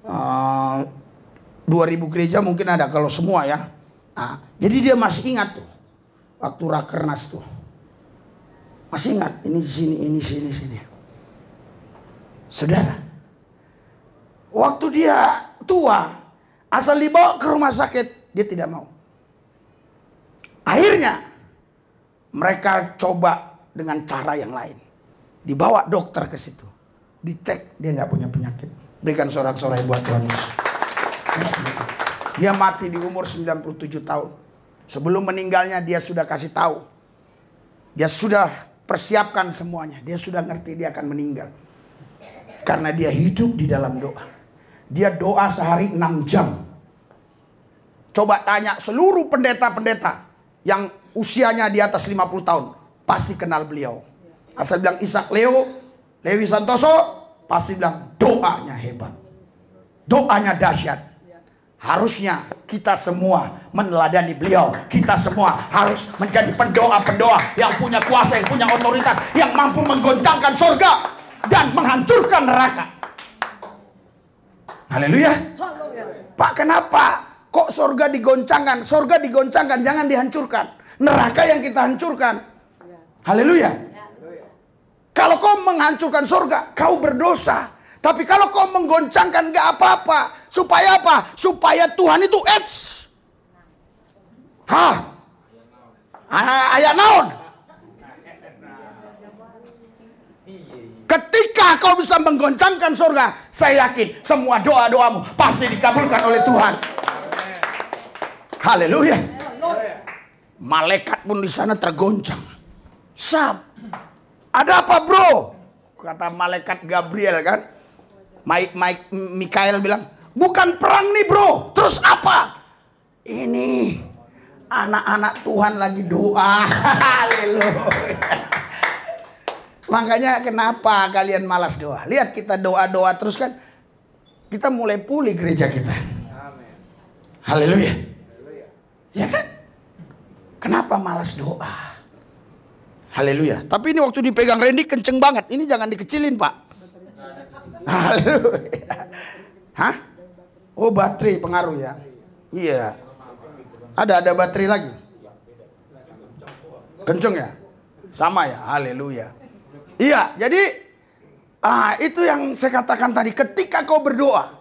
2000 gereja mungkin ada kalau semua ya. Nah, jadi dia masih ingat tuh waktu Rakernas tuh. Masih ingat, ini sini. Saudara, waktu dia tua, Asal dibawa ke rumah sakit, dia tidak mau. Akhirnya mereka coba dengan cara yang lain. Dibawa dokter ke situ. Dicek, dia nggak punya penyakit. Berikan sorak-sorai buat Tuhan Yesus. Dia mati di umur 97 tahun. Sebelum meninggalnya dia sudah kasih tahu. Dia sudah persiapkan semuanya. Dia sudah ngerti dia akan meninggal. Karena dia hidup di dalam doa. Dia doa sehari 6 jam. Coba tanya seluruh pendeta-pendeta yang usianya di atas 50 tahun. Pasti kenal beliau. Asal bilang Ishak Lewi Santoso, pasti bilang doanya hebat. Doanya dahsyat. Harusnya kita semua meneladani beliau. Kita semua harus menjadi pendoa-pendoa yang punya kuasa, yang punya otoritas, yang mampu menggoncangkan surga dan menghancurkan neraka. Haleluya. Pak, kenapa kok surga digoncangkan? Surga digoncangkan, jangan dihancurkan. Neraka yang kita hancurkan. Haleluya. Kalau kau menghancurkan surga, kau berdosa. Tapi kalau kau menggoncangkan gak apa-apa. Supaya apa? Supaya Tuhan itu ayat naon. Ketika kau bisa menggoncangkan surga, saya yakin semua doa-doamu pasti dikabulkan oleh Tuhan. Haleluya. Malaikat pun di sana tergoncang. Ada apa bro? Kata malaikat Gabriel kan. Mikael bilang, bukan perang nih bro. Terus apa? Ini anak-anak Tuhan lagi doa. Haleluya. Makanya kenapa kalian malas doa? Lihat kita doa-doa terus kan. Kita mulai pulih gereja kita. Haleluya. Ya kan? Kenapa malas doa? Haleluya. Tapi ini waktu dipegang Randy kenceng banget. Ini jangan dikecilin Pak. Haleluya. Hah? Oh baterai pengaruh ya. Iya. Ada baterai lagi. Kenceng ya? Sama ya. Haleluya. Iya. Jadi itu yang saya katakan tadi. Ketika kau berdoa,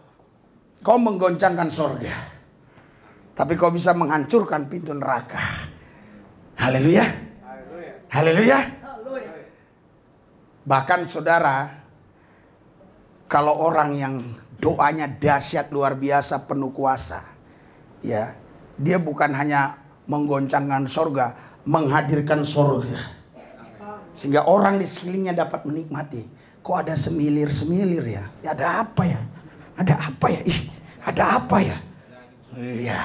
kau menggoncangkan surga. Tapi kau bisa menghancurkan pintu neraka. Haleluya. Haleluya. Bahkan saudara, kalau orang yang doanya dahsyat luar biasa penuh kuasa, ya, dia bukan hanya menggoncangkan surga, menghadirkan surga. Sehingga orang di sekelilingnya dapat menikmati. Kok ada semilir-semilir ya? Ya ada apa ya? Ada apa ya? Ih, ada apa ya? Iya.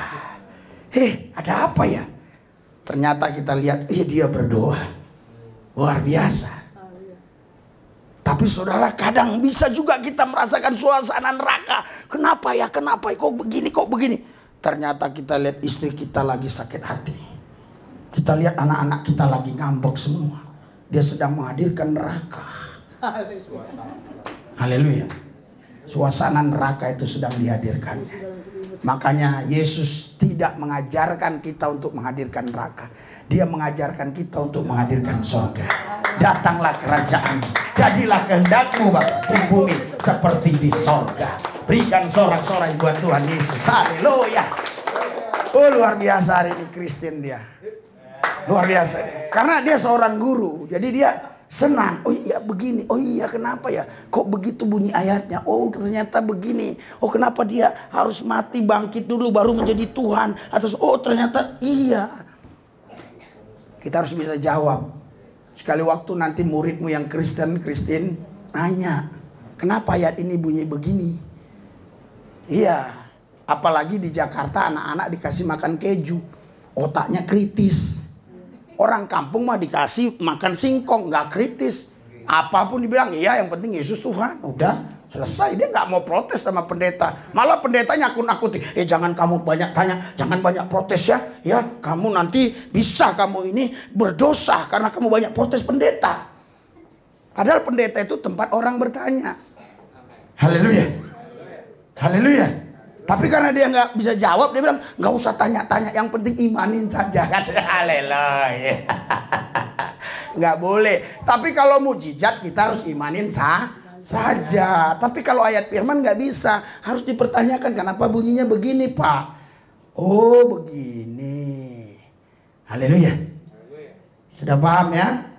Ada apa ya? Ternyata kita lihat, dia berdoa. Luar biasa. Tapi saudara, kadang bisa juga kita merasakan suasana neraka. Kenapa ya? Kenapa? Kok begini? Kok begini? Ternyata kita lihat istri kita lagi sakit hati. Kita lihat anak-anak kita lagi ngambek semua. Dia sedang menghadirkan neraka. Haleluya. Suasana neraka itu sedang dihadirkan. Makanya Yesus tidak mengajarkan kita untuk menghadirkan neraka. Dia mengajarkan kita untuk menghadirkan surga. Datanglah kerajaan. Jadilah kehendakmu di bumi seperti di surga. Berikan sorak-sorai buat Tuhan Yesus. Haleluya. Oh luar biasa hari ini Kristen dia. Luar biasa dia. Karena dia seorang guru. Jadi dia senang. Oh iya begini. Oh iya kenapa ya? Kok begitu bunyi ayatnya? Oh ternyata begini. Oh kenapa dia harus mati bangkit dulu baru menjadi Tuhan? Atau oh ternyata iya. Kita harus bisa jawab. Sekali waktu nanti muridmu yang Kristen nanya. Kenapa ayat ini bunyi begini? Iya. Apalagi di Jakarta anak-anak dikasih makan keju. Otaknya kritis. Orang kampung mah dikasih makan singkong, nggak kritis. Apapun dibilang, iya yang penting Yesus Tuhan. Udah, selesai. Dia nggak mau protes sama pendeta. Malah pendetanya akut-akuti. Jangan kamu banyak tanya, jangan banyak protes ya. Ya, kamu nanti bisa kamu ini berdosa karena kamu banyak protes pendeta. Padahal pendeta itu tempat orang bertanya. Haleluya. Haleluya. Tapi karena dia nggak bisa jawab, dia bilang nggak usah tanya-tanya, yang penting imanin saja. Haleluya. Nggak boleh. Tapi kalau mujizat kita harus imanin saja. Tapi kalau ayat firman nggak bisa, harus dipertanyakan kenapa bunyinya begini, Pak. Oh, begini. Haleluya. Sudah paham ya?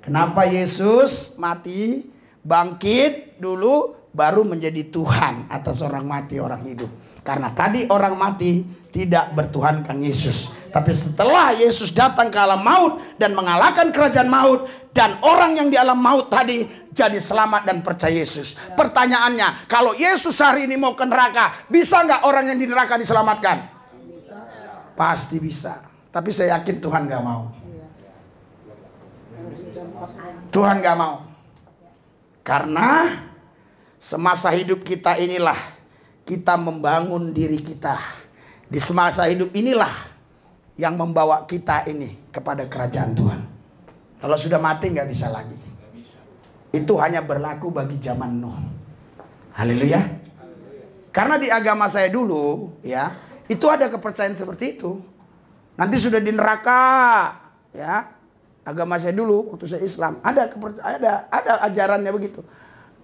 Kenapa Yesus mati, bangkit dulu, baru menjadi Tuhan atas orang mati, orang hidup. Karena tadi orang mati tidak bertuhankan Yesus. Tapi setelah Yesus datang ke alam maut dan mengalahkan kerajaan maut, dan orang yang di alam maut tadi jadi selamat dan percaya Yesus. Pertanyaannya, kalau Yesus hari ini mau ke neraka, bisa nggak orang yang di neraka diselamatkan? Bisa. Pasti bisa. Tapi saya yakin Tuhan nggak mau. Tuhan nggak mau. Karena semasa hidup kita inilah kita membangun diri kita. Di semasa hidup inilah yang membawa kita ini kepada kerajaan Tuhan. Kalau sudah mati nggak bisa lagi. Itu hanya berlaku bagi zaman Nuh. Haleluya. Karena di agama saya dulu ya, itu ada kepercayaan seperti itu. Nanti sudah di neraka ya. Agama saya dulu waktu saya Islam ada ajarannya begitu.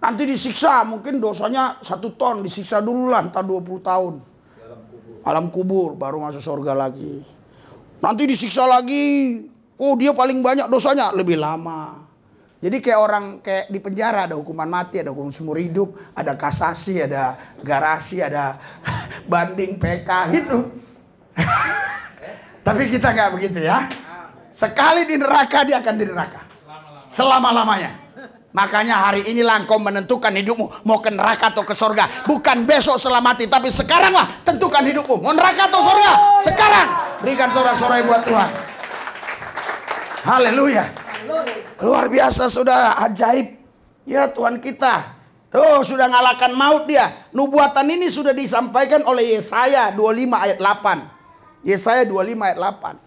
Nanti disiksa, mungkin dosanya 1 ton, disiksa dulu lah entah 20 tahun. Alam kubur baru masuk surga lagi. Nanti disiksa lagi. Oh, dia paling banyak dosanya, lebih lama. Jadi kayak orang kayak di penjara, ada hukuman mati, ada hukuman seumur hidup, ada kasasi, ada garasi, ada banding PK gitu. Tapi kita nggak begitu ya. Sekali di neraka, dia akan di neraka selama-lamanya. Makanya hari inilah engkau menentukan hidupmu mau ke neraka atau ke surga. Bukan besok setelah mati, tapi sekaranglah tentukan hidupmu mau neraka atau surga. Sekarang berikan sorak-sorai buat Tuhan. Haleluya. Luar biasa, saudara, ajaib ya Tuhan kita. Oh, sudah ngalahkan maut dia. Nubuatan ini sudah disampaikan oleh Yesaya 25 ayat 8. Yesaya 25 ayat 8.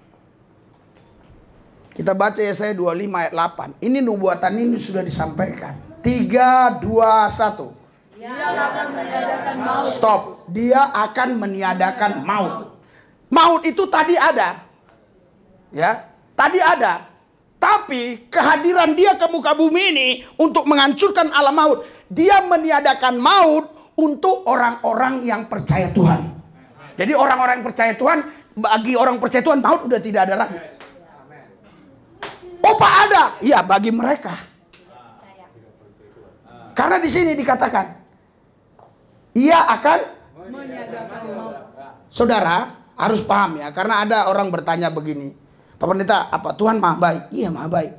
Kita baca Yesaya 25 ayat 8. Ini nubuatan ini sudah disampaikan. 3, 2, 1. Dia akan meniadakan maut. Stop. Dia akan meniadakan maut. Maut itu tadi ada. Ya, tadi ada. Tapi kehadiran dia ke muka bumi ini untuk menghancurkan alam maut. Dia meniadakan maut untuk orang-orang yang percaya Tuhan. Jadi orang-orang yang percaya Tuhan, bagi orang percaya Tuhan maut udah tidak ada lagi. Oh, Pak, ada. Iya, bagi mereka. Karena di sini dikatakan ia akan Meniadakan maut. Saudara harus paham ya, karena ada orang bertanya begini, Pak Pendeta, apa Tuhan maha baik? Iya, maha baik.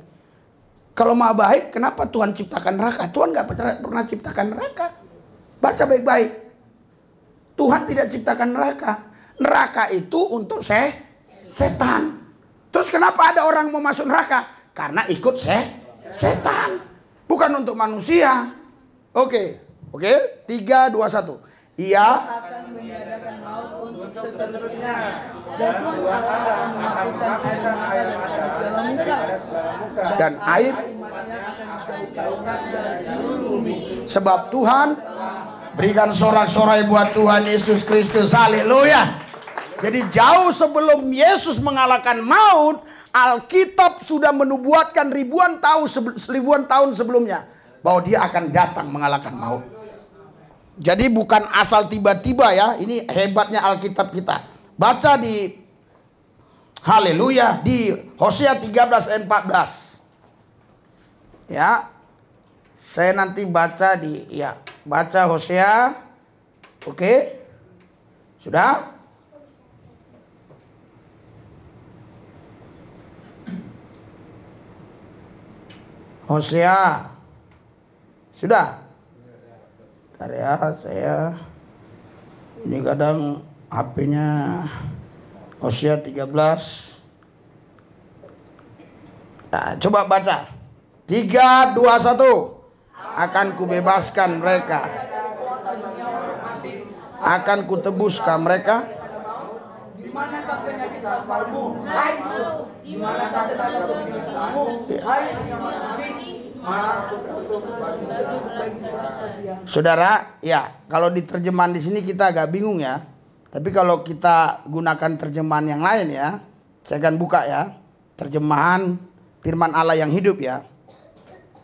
Kalau maha baik, kenapa Tuhan ciptakan neraka? Tuhan nggak pernah ciptakan neraka. Baca baik-baik. Tuhan tidak ciptakan neraka. Neraka itu untuk setan. Terus kenapa ada orang mau masuk neraka? Karena ikut setan. Bukan untuk manusia. Oke. 3, 2, 1. Ia Akan meniadakan maut untuk seterusnya. Dan Tuhan Allah akan menghapuskan air mata daripada segala muka. dan air. Umatnya akan dijauhkan dari seluruh bumi. Sebab Tuhan, berikan sorak-sorai buat Tuhan Yesus Kristus. Haleluya. Jadi jauh sebelum Yesus mengalahkan maut, Alkitab sudah menubuatkan ribuan tahun sebelumnya bahwa dia akan datang mengalahkan maut. Jadi bukan asal tiba-tiba ya. Ini hebatnya Alkitab kita. Baca di haleluya di Hosea 13 ayat 14. Ya. Saya nanti baca baca Hosea. Oke. Sudah? Hosea. Sudah? Bentar ya, saya ini kadang HP-nya Hosea 13. Nah, coba baca. 3, 2, 1. Akan kubebaskan mereka. Akan kutebuskan mereka. Di manakah penyakit safarmu? Hai maut. Di manakah tenaga pembinasaanmu? Hai yang mati. Saudara, ya, kalau di terjemahan di sini kita agak bingung ya. Tapi kalau kita gunakan terjemahan yang lain ya, saya akan buka ya. Terjemahan firman Allah yang hidup ya.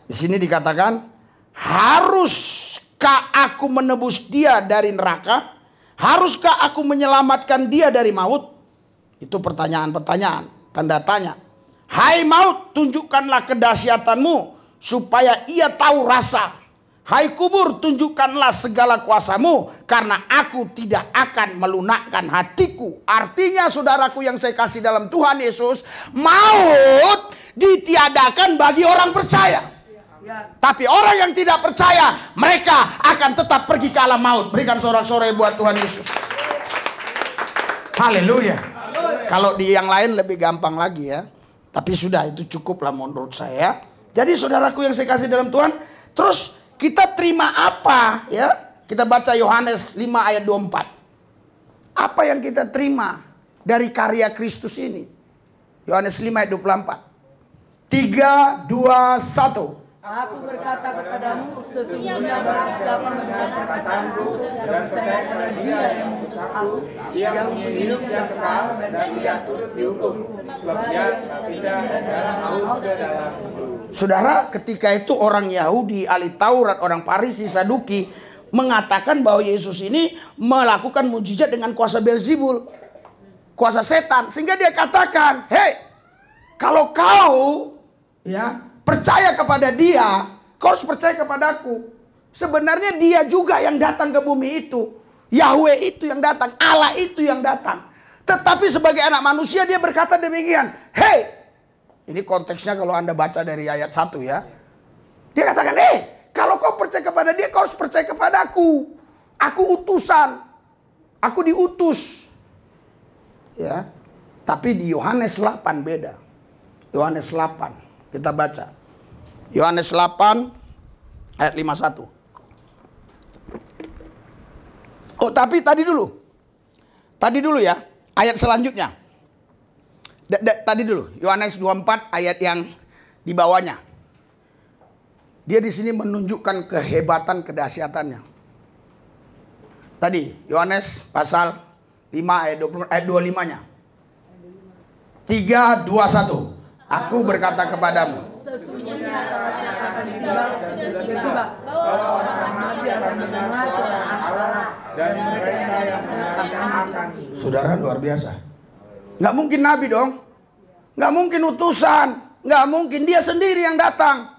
Di sini dikatakan Haruskah aku menebus dia dari neraka? Haruskah aku menyelamatkan dia dari maut? Itu pertanyaan-pertanyaan, tanda tanya. Hai maut, tunjukkanlah kedahsyatanmu supaya ia tahu rasa. Hai kubur, tunjukkanlah segala kuasamu, karena aku tidak akan melunakkan hatiku. Artinya saudaraku yang saya kasih dalam Tuhan Yesus, maut ditiadakan bagi orang percaya. Tapi orang yang tidak percaya, mereka akan tetap pergi ke alam maut. Berikan sorak-sorai buat Tuhan Yesus. Haleluya. Kalau di yang lain lebih gampang lagi ya. Tapi sudah, itu cukuplah menurut saya. Jadi saudaraku yang saya kasih dalam Tuhan, terus kita terima apa ya? Kita baca Yohanes 5 ayat 24. Apa yang kita terima dari karya Kristus ini? Yohanes 5 ayat 24. 3, 2, 1. Aku berkata kepadamu, sesungguhnya barang siapa mendengar perkataanku dan percaya kepada Dia yang mengutus aku, Ia mempunyai hidup yang kekal dan tidak turut dihukum, sebab Dia tidak dalam maut ke dalam hidup. Saudara, ketika itu orang Yahudi, ahli Taurat, orang Farisi, Saduki mengatakan bahwa Yesus ini melakukan mujizat dengan kuasa Beelzebul, kuasa setan, sehingga dia katakan, hei, kalau kau ya percaya kepada dia, kau harus percaya kepadaku. Sebenarnya dia juga yang datang ke bumi itu. Yahweh itu yang datang, Allah itu yang datang. Tetapi sebagai anak manusia dia berkata demikian. Hei, ini konteksnya kalau Anda baca dari ayat 1 ya. Dia katakan, kalau kau percaya kepada dia, kau harus percaya kepadaku. Aku utusan. Aku diutus. Ya. Tapi di Yohanes 8 beda. Yohanes 8. Kita baca. Yohanes 8 ayat 51. Oh, tapi tadi dulu. Tadi dulu ya, ayat selanjutnya. Tadi dulu, Yohanes 24 ayat yang di bawahnya. Dia di sini menunjukkan kehebatan, kedahsyatannya. Tadi Yohanes pasal 5 ayat 25-nya. 3, 2, 1. Aku berkata kepadamu, sesungguhnya saatnya akan tiba dan sudah tiba bahwa orang mati akan mendengar suara Allah dan mereka yang mendengarnya akan. Saudara luar biasa. Nggak mungkin nabi dong. Nggak mungkin utusan. Nggak mungkin dia sendiri yang datang.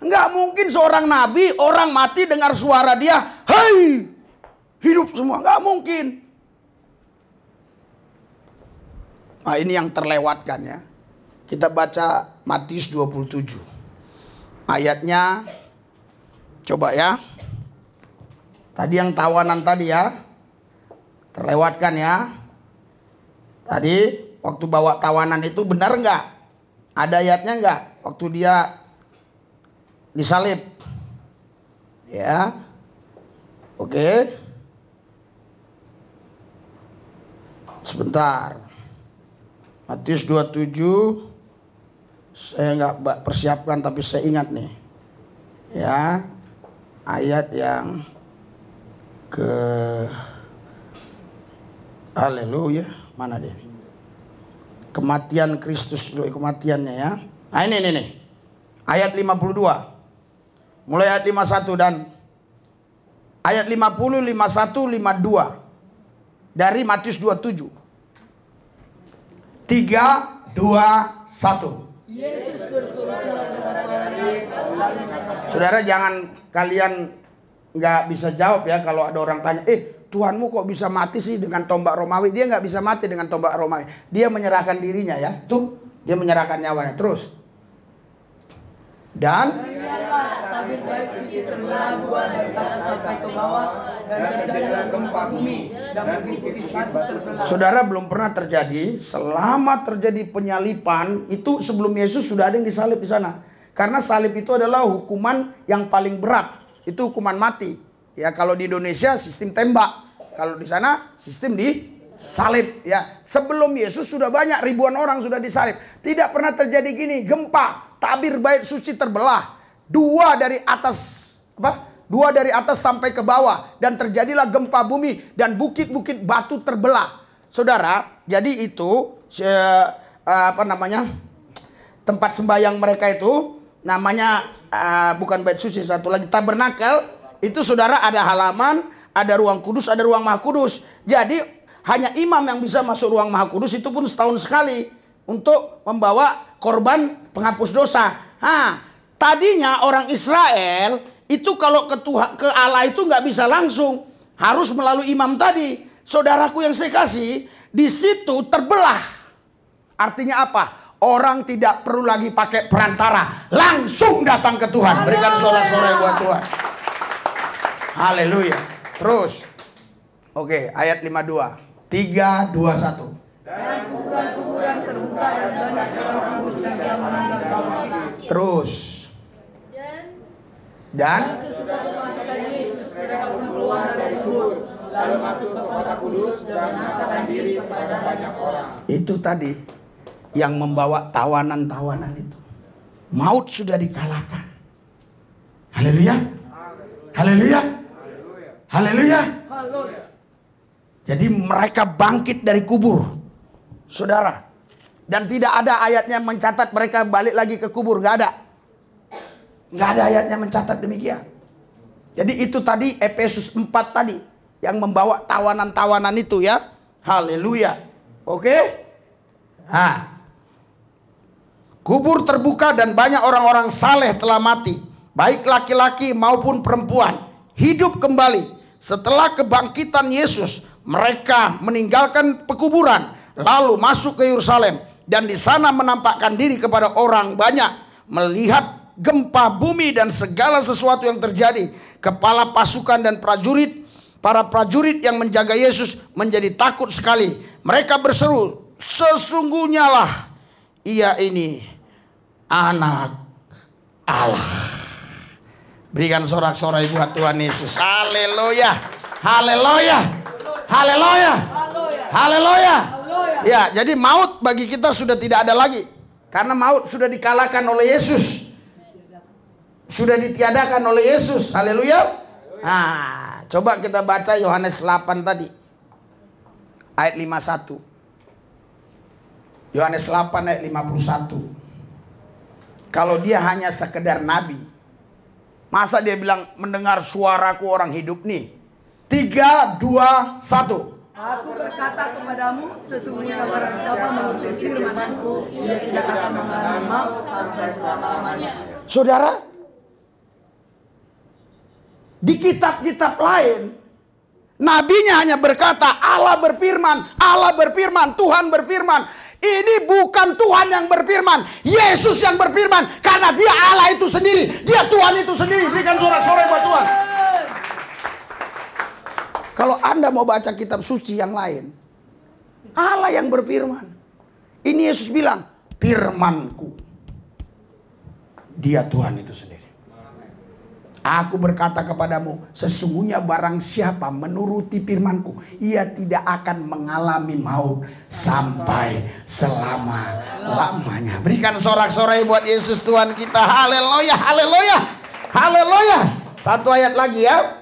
Nggak mungkin seorang nabi, orang mati dengar suara dia, hei, hidup semua. Nggak mungkin. Nah ini yang terlewatkan ya. Kita baca Matius 27. Ayatnya coba ya. Tadi yang tawanan tadi ya. Terlewatkan ya. Tadi waktu bawa tawanan itu benar nggak? Ada ayatnya nggak? Waktu dia disalib. Ya. Oke. Sebentar. Matius 27. Saya nggak persiapkan tapi saya ingat nih. Ya. Ayat yang ke haleluya. Mana dia? Kematian Kristus, kematiannya ya. Nah ini. Ayat 52. Mulai ayat 51 dan ayat 50, 51, 52. Dari Matius 27. 3, 2, 1. Yesus bersuara dengan suaranya. Saudara jangan kalian nggak bisa jawab ya kalau ada orang tanya, Tuhanmu kok bisa mati sih dengan tombak Romawi? Dia nggak bisa mati dengan tombak Romawi. Dia menyerahkan dirinya ya. Tuh, dia menyerahkan nyawanya. Terus. Dan tabir bait suci terbelah dua dari atas sampai ke bawah dan terjadilah gempa bumi dan bukit-bukit batu terbelah. Saudara belum pernah terjadi selama terjadi penyalipan itu sebelum Yesus sudah ada yang disalib di sana. Karena salib itu adalah hukuman yang paling berat. Itu hukuman mati. Ya kalau di Indonesia sistem tembak. Kalau di sana sistem disalib ya. Sebelum Yesus sudah banyak ribuan orang sudah disalib. Tidak pernah terjadi gini, gempa, tabir bait suci terbelah. Dua dari atas sampai ke bawah dan terjadilah gempa bumi dan bukit-bukit batu terbelah. Saudara, jadi itu tempat sembahyang mereka itu namanya bukan bait suci, satu lagi tabernakel. Itu saudara ada halaman, ada ruang kudus, ada ruang maha kudus. Jadi hanya imam yang bisa masuk ruang maha kudus, itu pun setahun sekali untuk membawa korban penghapus dosa. Tadinya orang Israel itu kalau ke Allah itu nggak bisa langsung, harus melalui imam tadi. Saudaraku yang saya kasih, di situ terbelah. Artinya apa? Orang tidak perlu lagi pakai perantara, langsung datang ke Tuhan. Berikan sorak-sorai buat Tuhan. Haleluya. Terus. Oke, ayat 52. 3, 2, 1. Dan kuburan-kuburan terbuka dan banyak orang kudus yang telah meninggal bawah kita. Terus. Dan Sesudah kebangkitan Yesus, mereka pun keluar dari kubur, lalu masuk ke kota kudus dan menampakkan diri kepada banyak orang. itu tadi yang membawa tawanan-tawanan itu. Maut sudah dikalahkan. Haleluya. Haleluya. Haleluya. Jadi mereka bangkit dari kubur, saudara. Dan tidak ada ayatnya mencatat mereka balik lagi ke kubur. Nggak ada. Nggak ada ayatnya mencatat demikian. Jadi itu tadi Efesus 4 tadi yang membawa tawanan-tawanan itu ya. Haleluya. Oke. Kubur terbuka dan banyak orang-orang saleh telah mati, baik laki-laki maupun perempuan, hidup kembali. Setelah kebangkitan Yesus, mereka meninggalkan pekuburan, lalu masuk ke Yerusalem, dan di sana menampakkan diri kepada orang banyak. Melihat gempa bumi dan segala sesuatu yang terjadi, kepala pasukan dan para prajurit yang menjaga Yesus menjadi takut sekali. Mereka berseru, sesungguhnya lah ia ini anak Allah. Berikan sorak-sorai buat Tuhan Yesus. Haleluya. Haleluya. Haleluya. Haleluya. Ya, jadi maut bagi kita sudah tidak ada lagi. Karena maut sudah dikalahkan oleh Yesus. Sudah ditiadakan oleh Yesus. Haleluya. Coba kita baca Yohanes 8 tadi. Ayat 51. Yohanes 8 ayat 51. Kalau dia hanya sekedar nabi, masa dia bilang mendengar suaraku orang hidup nih? 3, 2, 1. Aku berkata kepadamu, sesungguhnya barang siapa menuruti firman-Ku, ia tidak akan mengalami maut sampai selama-lamanya. Saudara, di kitab-kitab lain, nabinya hanya berkata, Allah berfirman, Tuhan berfirman. Ini bukan Tuhan yang berfirman, Yesus yang berfirman, karena dia Allah itu sendiri, dia Tuhan itu sendiri. Berikan sorak-sorai buat Tuhan. Kalau Anda mau baca kitab suci yang lain, Allah yang berfirman. Ini Yesus bilang, firman-Ku. Dia Tuhan itu sendiri. Aku berkata kepadamu, sesungguhnya barang siapa menuruti firman-Ku, ia tidak akan mengalami maut sampai selama-lamanya. Berikan sorak-sorai buat Yesus Tuhan kita. Haleluya, haleluya, haleluya. Satu ayat lagi ya.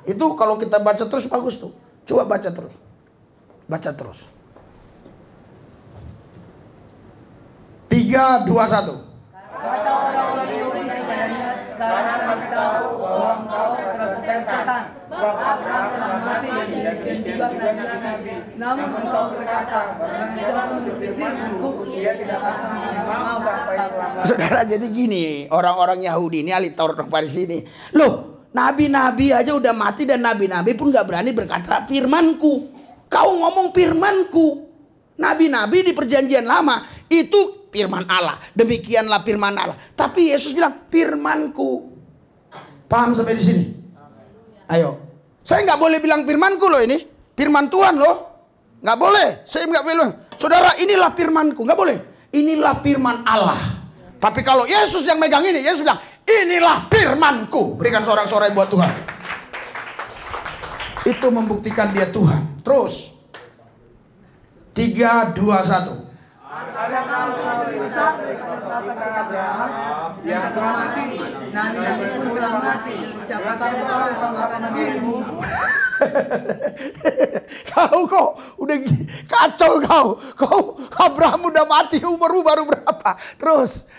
Itu kalau kita baca terus bagus tuh. Coba baca terus. Baca terus. 3, 2, 1. Kata orang-orang Yahudi kepadanya, sekarang kami tahu bahwa engkau kerasukan setan, sebab Abraham telah mati dan juga nabi-nabi. Namun engkau berkata, barang siapa menuruti firman-Ku, ia tidak akan mengalami maut sampai selama-lamanya. Saudara, jadi gini, orang-orang Yahudi ini ahli Taurat pada sini. Loh, nabi-nabi aja udah mati dan nabi-nabi pun gak berani berkata firman-Ku. Kau ngomong firman-Ku. Nabi-nabi di perjanjian lama itu firman Allah. Demikianlah firman Allah. Tapi Yesus bilang firman-Ku. Paham sampai di sini? Ayo. Saya nggak boleh bilang firman-Ku loh ini. Firman Tuhan loh. Nggak boleh. Saya nggak boleh. Saudara, inilah firman-Ku. Nggak boleh. Inilah firman Allah. Tapi kalau Yesus yang megang ini, Yesus bilang inilah firman-Ku. Berikan sorak-sorai buat Tuhan. Itu membuktikan dia Tuhan. Terus. 3, 2, 1. Adakah engkau besar daripada bapa kita Abraham yang telah mati? Nabi-nabi pun telah mati. Siapakah engkau samakan dirimu? Kau kok udah kacau kau. Abraham udah mati, umurmu baru berapa? Terus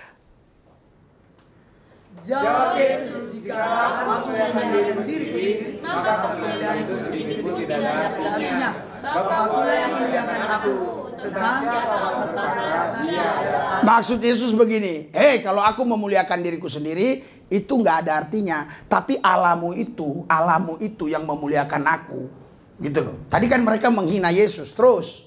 Jawab Yesus, jika aku memuliakan diriku sendiri, maka kemuliaan itu sedikitpun tidak ada artinya. Bapakkulah yang memuliakan aku. Tentang siapa berkata dia adalah. Maksud Yesus begini, kalau aku memuliakan diriku sendiri, itu nggak ada artinya. Tapi alamu itu yang memuliakan aku. Gitu loh. Tadi kan mereka menghina Yesus terus.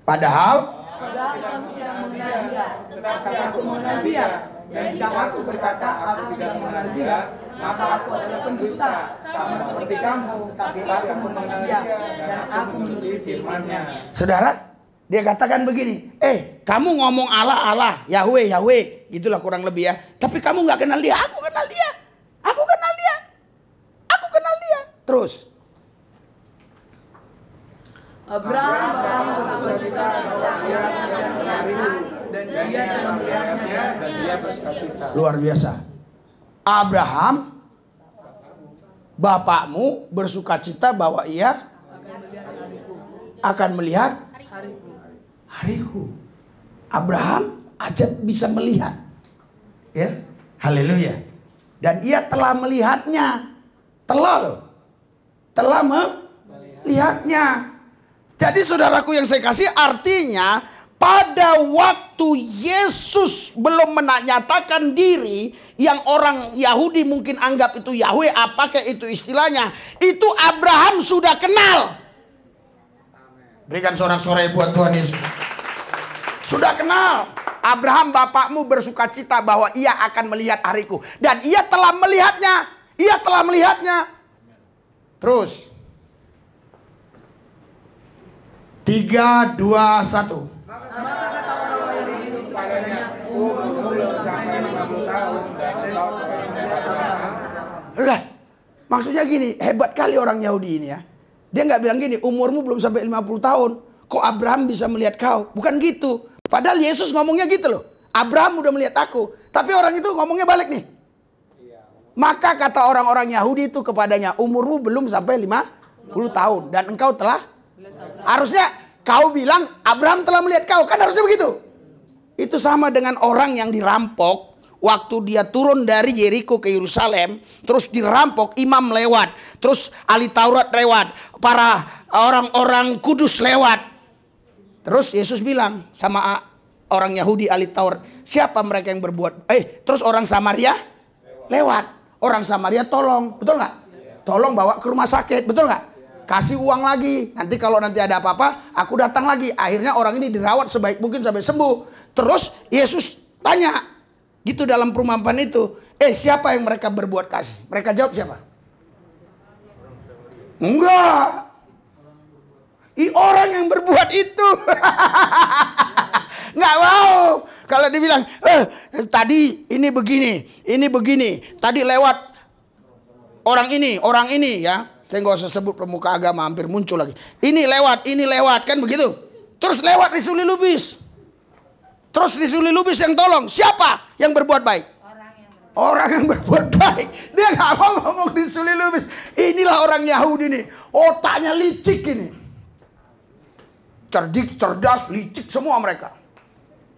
Padahal kamu tidak mengenal dia, tetapi aku mengenal dia. Dan jika aku berkata aku tidak mengenal dia, maka aku adalah pendusta, sama seperti kamu. Tetapi aku mengenal dia, dan aku menuruti firman-Nya. Saudara, dia katakan begini, kamu ngomong Allah, Yahweh, gitulah kurang lebih ya. Tapi kamu nggak kenal dia, aku kenal dia. Terus. Abraham bersukacita bahwa ia akan melihatnya, dan dia telah melihatnya dan dia bersukacita. Luar biasa. Abraham, bapakmu bersukacita bahwa ia akan melihat hariku. Abraham aja bisa melihat. Ya, haleluya. Dan ia telah melihatnya. Telah melihatnya. Jadi saudaraku yang saya kasih, artinya pada waktu Yesus belum menyatakan diri, yang orang Yahudi mungkin anggap itu Yahweh, apakah itu istilahnya, itu Abraham sudah kenal. Berikan sorak-sorai buat Tuhan Yesus. Sudah kenal. Abraham bapakmu bersukacita bahwa ia akan melihat hariku. Dan ia telah melihatnya. Terus 3, 2, 1. Maka kata orang-orang yang itu kepadanya, umurmu belum sampai 50 tahun dan engkau telah melihat Abraham. Lah, maksudnya gini, hebat kali orang Yahudi ini ya. Dia nggak bilang gini, umurmu belum sampai 50 tahun, kok Abraham bisa melihat kau? Bukan gitu. Padahal Yesus ngomongnya gitu loh. Abraham udah melihat aku. Tapi orang itu ngomongnya balik nih. Maka kata orang-orang Yahudi itu kepadanya, umurmu belum sampai 50 tahun dan engkau telah. Harusnya kau bilang Abraham telah melihat kau, kan harusnya begitu. Itu sama dengan orang yang dirampok waktu dia turun dari Yeriko ke Yerusalem, terus dirampok, imam lewat, terus ahli Taurat lewat, para orang-orang kudus lewat. Terus Yesus bilang sama orang Yahudi ahli Taurat, siapa mereka yang berbuat? Terus orang Samaria lewat. Orang Samaria tolong, betul nggak? Tolong bawa ke rumah sakit, betul nggak? Kasih uang lagi, nanti kalau nanti ada apa-apa, aku datang lagi. Akhirnya orang ini dirawat sebaik mungkin sampai sembuh. Terus Yesus tanya, gitu dalam perumpamaan itu, siapa yang mereka berbuat kasih? Mereka jawab siapa? Enggak. Orang yang berbuat itu. Nggak mau. Kalau dibilang, tadi ini begini, tadi lewat orang ini ya. Saya nggak usah sebut pemuka agama, hampir muncul lagi. Ini lewat, kan begitu. Terus lewat Risuli Lubis. Terus Risuli Lubis yang tolong. Siapa yang berbuat baik? Orang yang berbuat baik. Dia nggak mau ngomong Risuli Lubis. Inilah orang Yahudi nih. Otaknya licik ini. Cerdik, cerdas, licik semua mereka.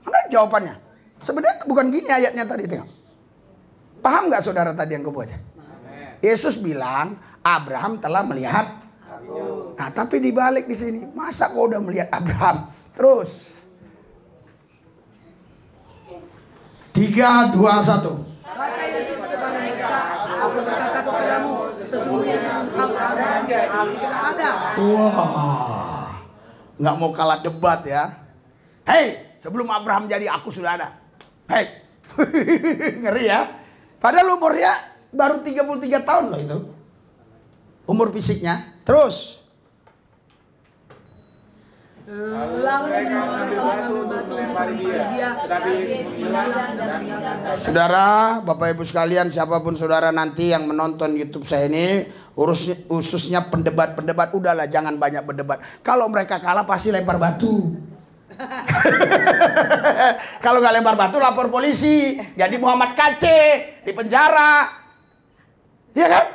Mana jawabannya? Sebenarnya bukan gini ayatnya tadi. Tengok. Paham nggak saudara tadi yang gue baca? Yesus bilang Abraham telah melihat aku. Nah, tapi dibalik di sini, masa kau udah melihat Abraham? Terus 3, 2, 1. Kata Yesus kepada mereka, aku berkata kepadamu, sesungguhnya Abraham saja tidak ada. Wah, nggak mau kalah debat ya. Sebelum Abraham jadi aku sudah ada. Ngeri ya. Padahal umurnya baru 33 tahun loh itu. Umur fisiknya. Terus. Lalu mereka mengambil batu untuk melempari dia. Tetapi Yesus hilang dan meninggalkan. Saudara, Bapak Ibu sekalian, siapapun saudara nanti yang menonton YouTube saya ini, khususnya pendebat-pendebat, udahlah jangan banyak berdebat. Kalau mereka kalah pasti lempar batu. Kalau nggak lempar batu lapor polisi, jadi Muhammad KC di penjara, ya kan?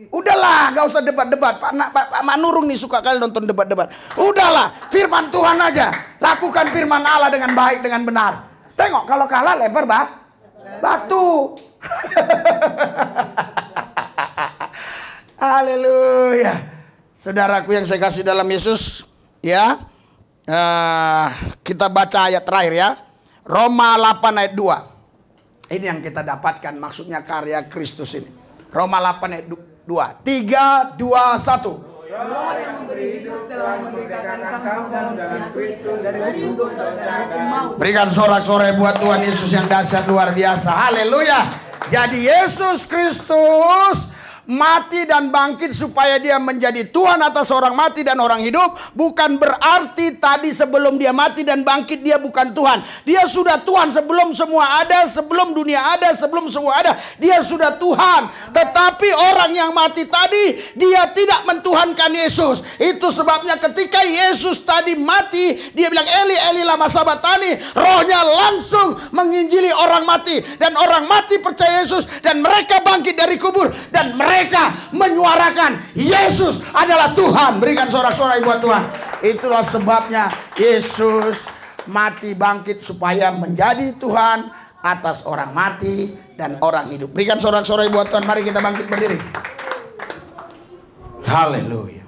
Udahlah, nggak usah debat-debat. Pak Manurung nih suka kali nonton debat-debat. Udahlah, firman Tuhan aja, lakukan firman Allah dengan baik dengan benar. Tengok kalau kalah lempar batu. Haleluya. Saudaraku yang saya kasih dalam Yesus, ya. Kita baca ayat terakhir ya. Roma 8 ayat 2. Ini yang kita dapatkan, maksudnya karya Kristus ini. Roma 8 ayat 2. 3, 2, 1. Allah yang memberi hidup telah memerdekakan kamu dalam Kristus dari hukum dosa dan maut. Berikan sorak-sorai buat Tuhan Yesus yang dahsyat luar biasa. Haleluya. Jadi Yesus Kristus mati dan bangkit supaya dia menjadi Tuhan atas orang mati dan orang hidup. Bukan berarti tadi sebelum dia mati dan bangkit dia bukan Tuhan. Dia sudah Tuhan sebelum semua ada, sebelum dunia ada, sebelum semua ada. Dia sudah Tuhan. Tetapi orang yang mati tadi, dia tidak mentuhankan Yesus. Itu sebabnya ketika Yesus tadi mati, dia bilang Eli Eli lama sabatani. Rohnya langsung menginjili orang mati. Dan orang mati percaya Yesus. Dan mereka bangkit dari kubur. Dan mereka menyuarakan Yesus adalah Tuhan. Berikan sorak-sorai buat Tuhan. Itulah sebabnya Yesus mati bangkit supaya menjadi Tuhan atas orang mati dan orang hidup. Berikan sorak-sorai buat Tuhan. Mari kita bangkit berdiri. Haleluya.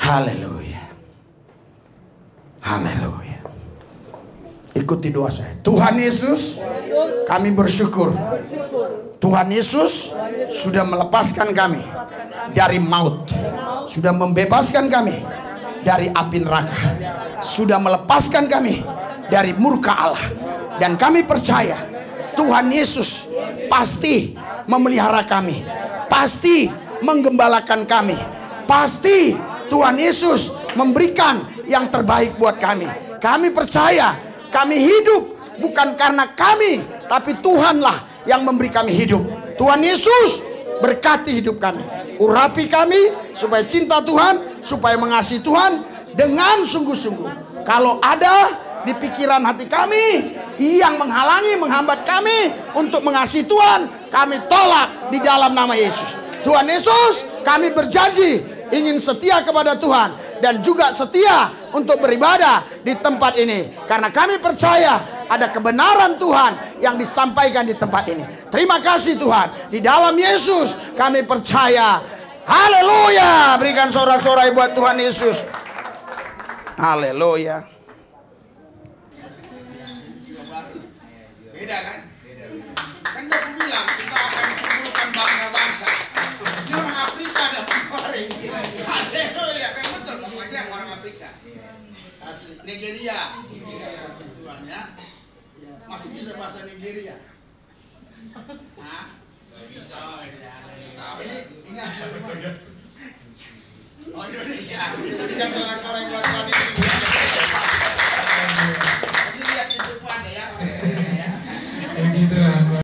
Haleluya. Haleluya. Ikuti doa saya. Tuhan Yesus, kami bersyukur. Tuhan Yesus sudah melepaskan kami dari maut. Sudah membebaskan kami dari api neraka. Sudah melepaskan kami dari murka Allah. Dan kami percaya Tuhan Yesus pasti memelihara kami. Pasti menggembalakan kami. Pasti Tuhan Yesus memberikan yang terbaik buat kami. Kami percaya kami hidup bukan karena kami, tapi Tuhanlah yang memberi kami hidup. Tuhan Yesus berkati hidup kami. Urapi kami supaya cinta Tuhan, supaya mengasihi Tuhan dengan sungguh-sungguh. Kalau ada di pikiran hati kami yang menghalangi, menghambat kami untuk mengasihi Tuhan, kami tolak di dalam nama Yesus. Tuhan Yesus, kami berjanji ingin setia kepada Tuhan dan juga setia untuk beribadah di tempat ini, karena kami percaya ada kebenaran Tuhan yang disampaikan di tempat ini. Terima kasih Tuhan, di dalam Yesus kami percaya. Haleluya. Berikan sorak-sorai buat Tuhan Yesus. Haleluya. Beda kan? Kan aku bilang kita akan kumpulkan bangsa-bangsa. Ini orang Afrika dan orang. Haleluya. Memang betul namanya orang Afrika. Asli Nigeria. Tuhan ya. Masih bisa bahasa Nigeria. Hah? Ini asli mana? Oh, Indonesia. Berikan sorak-sorai buat Tuhan ini. Ini lihat itu ada ya. Puji Tuhan.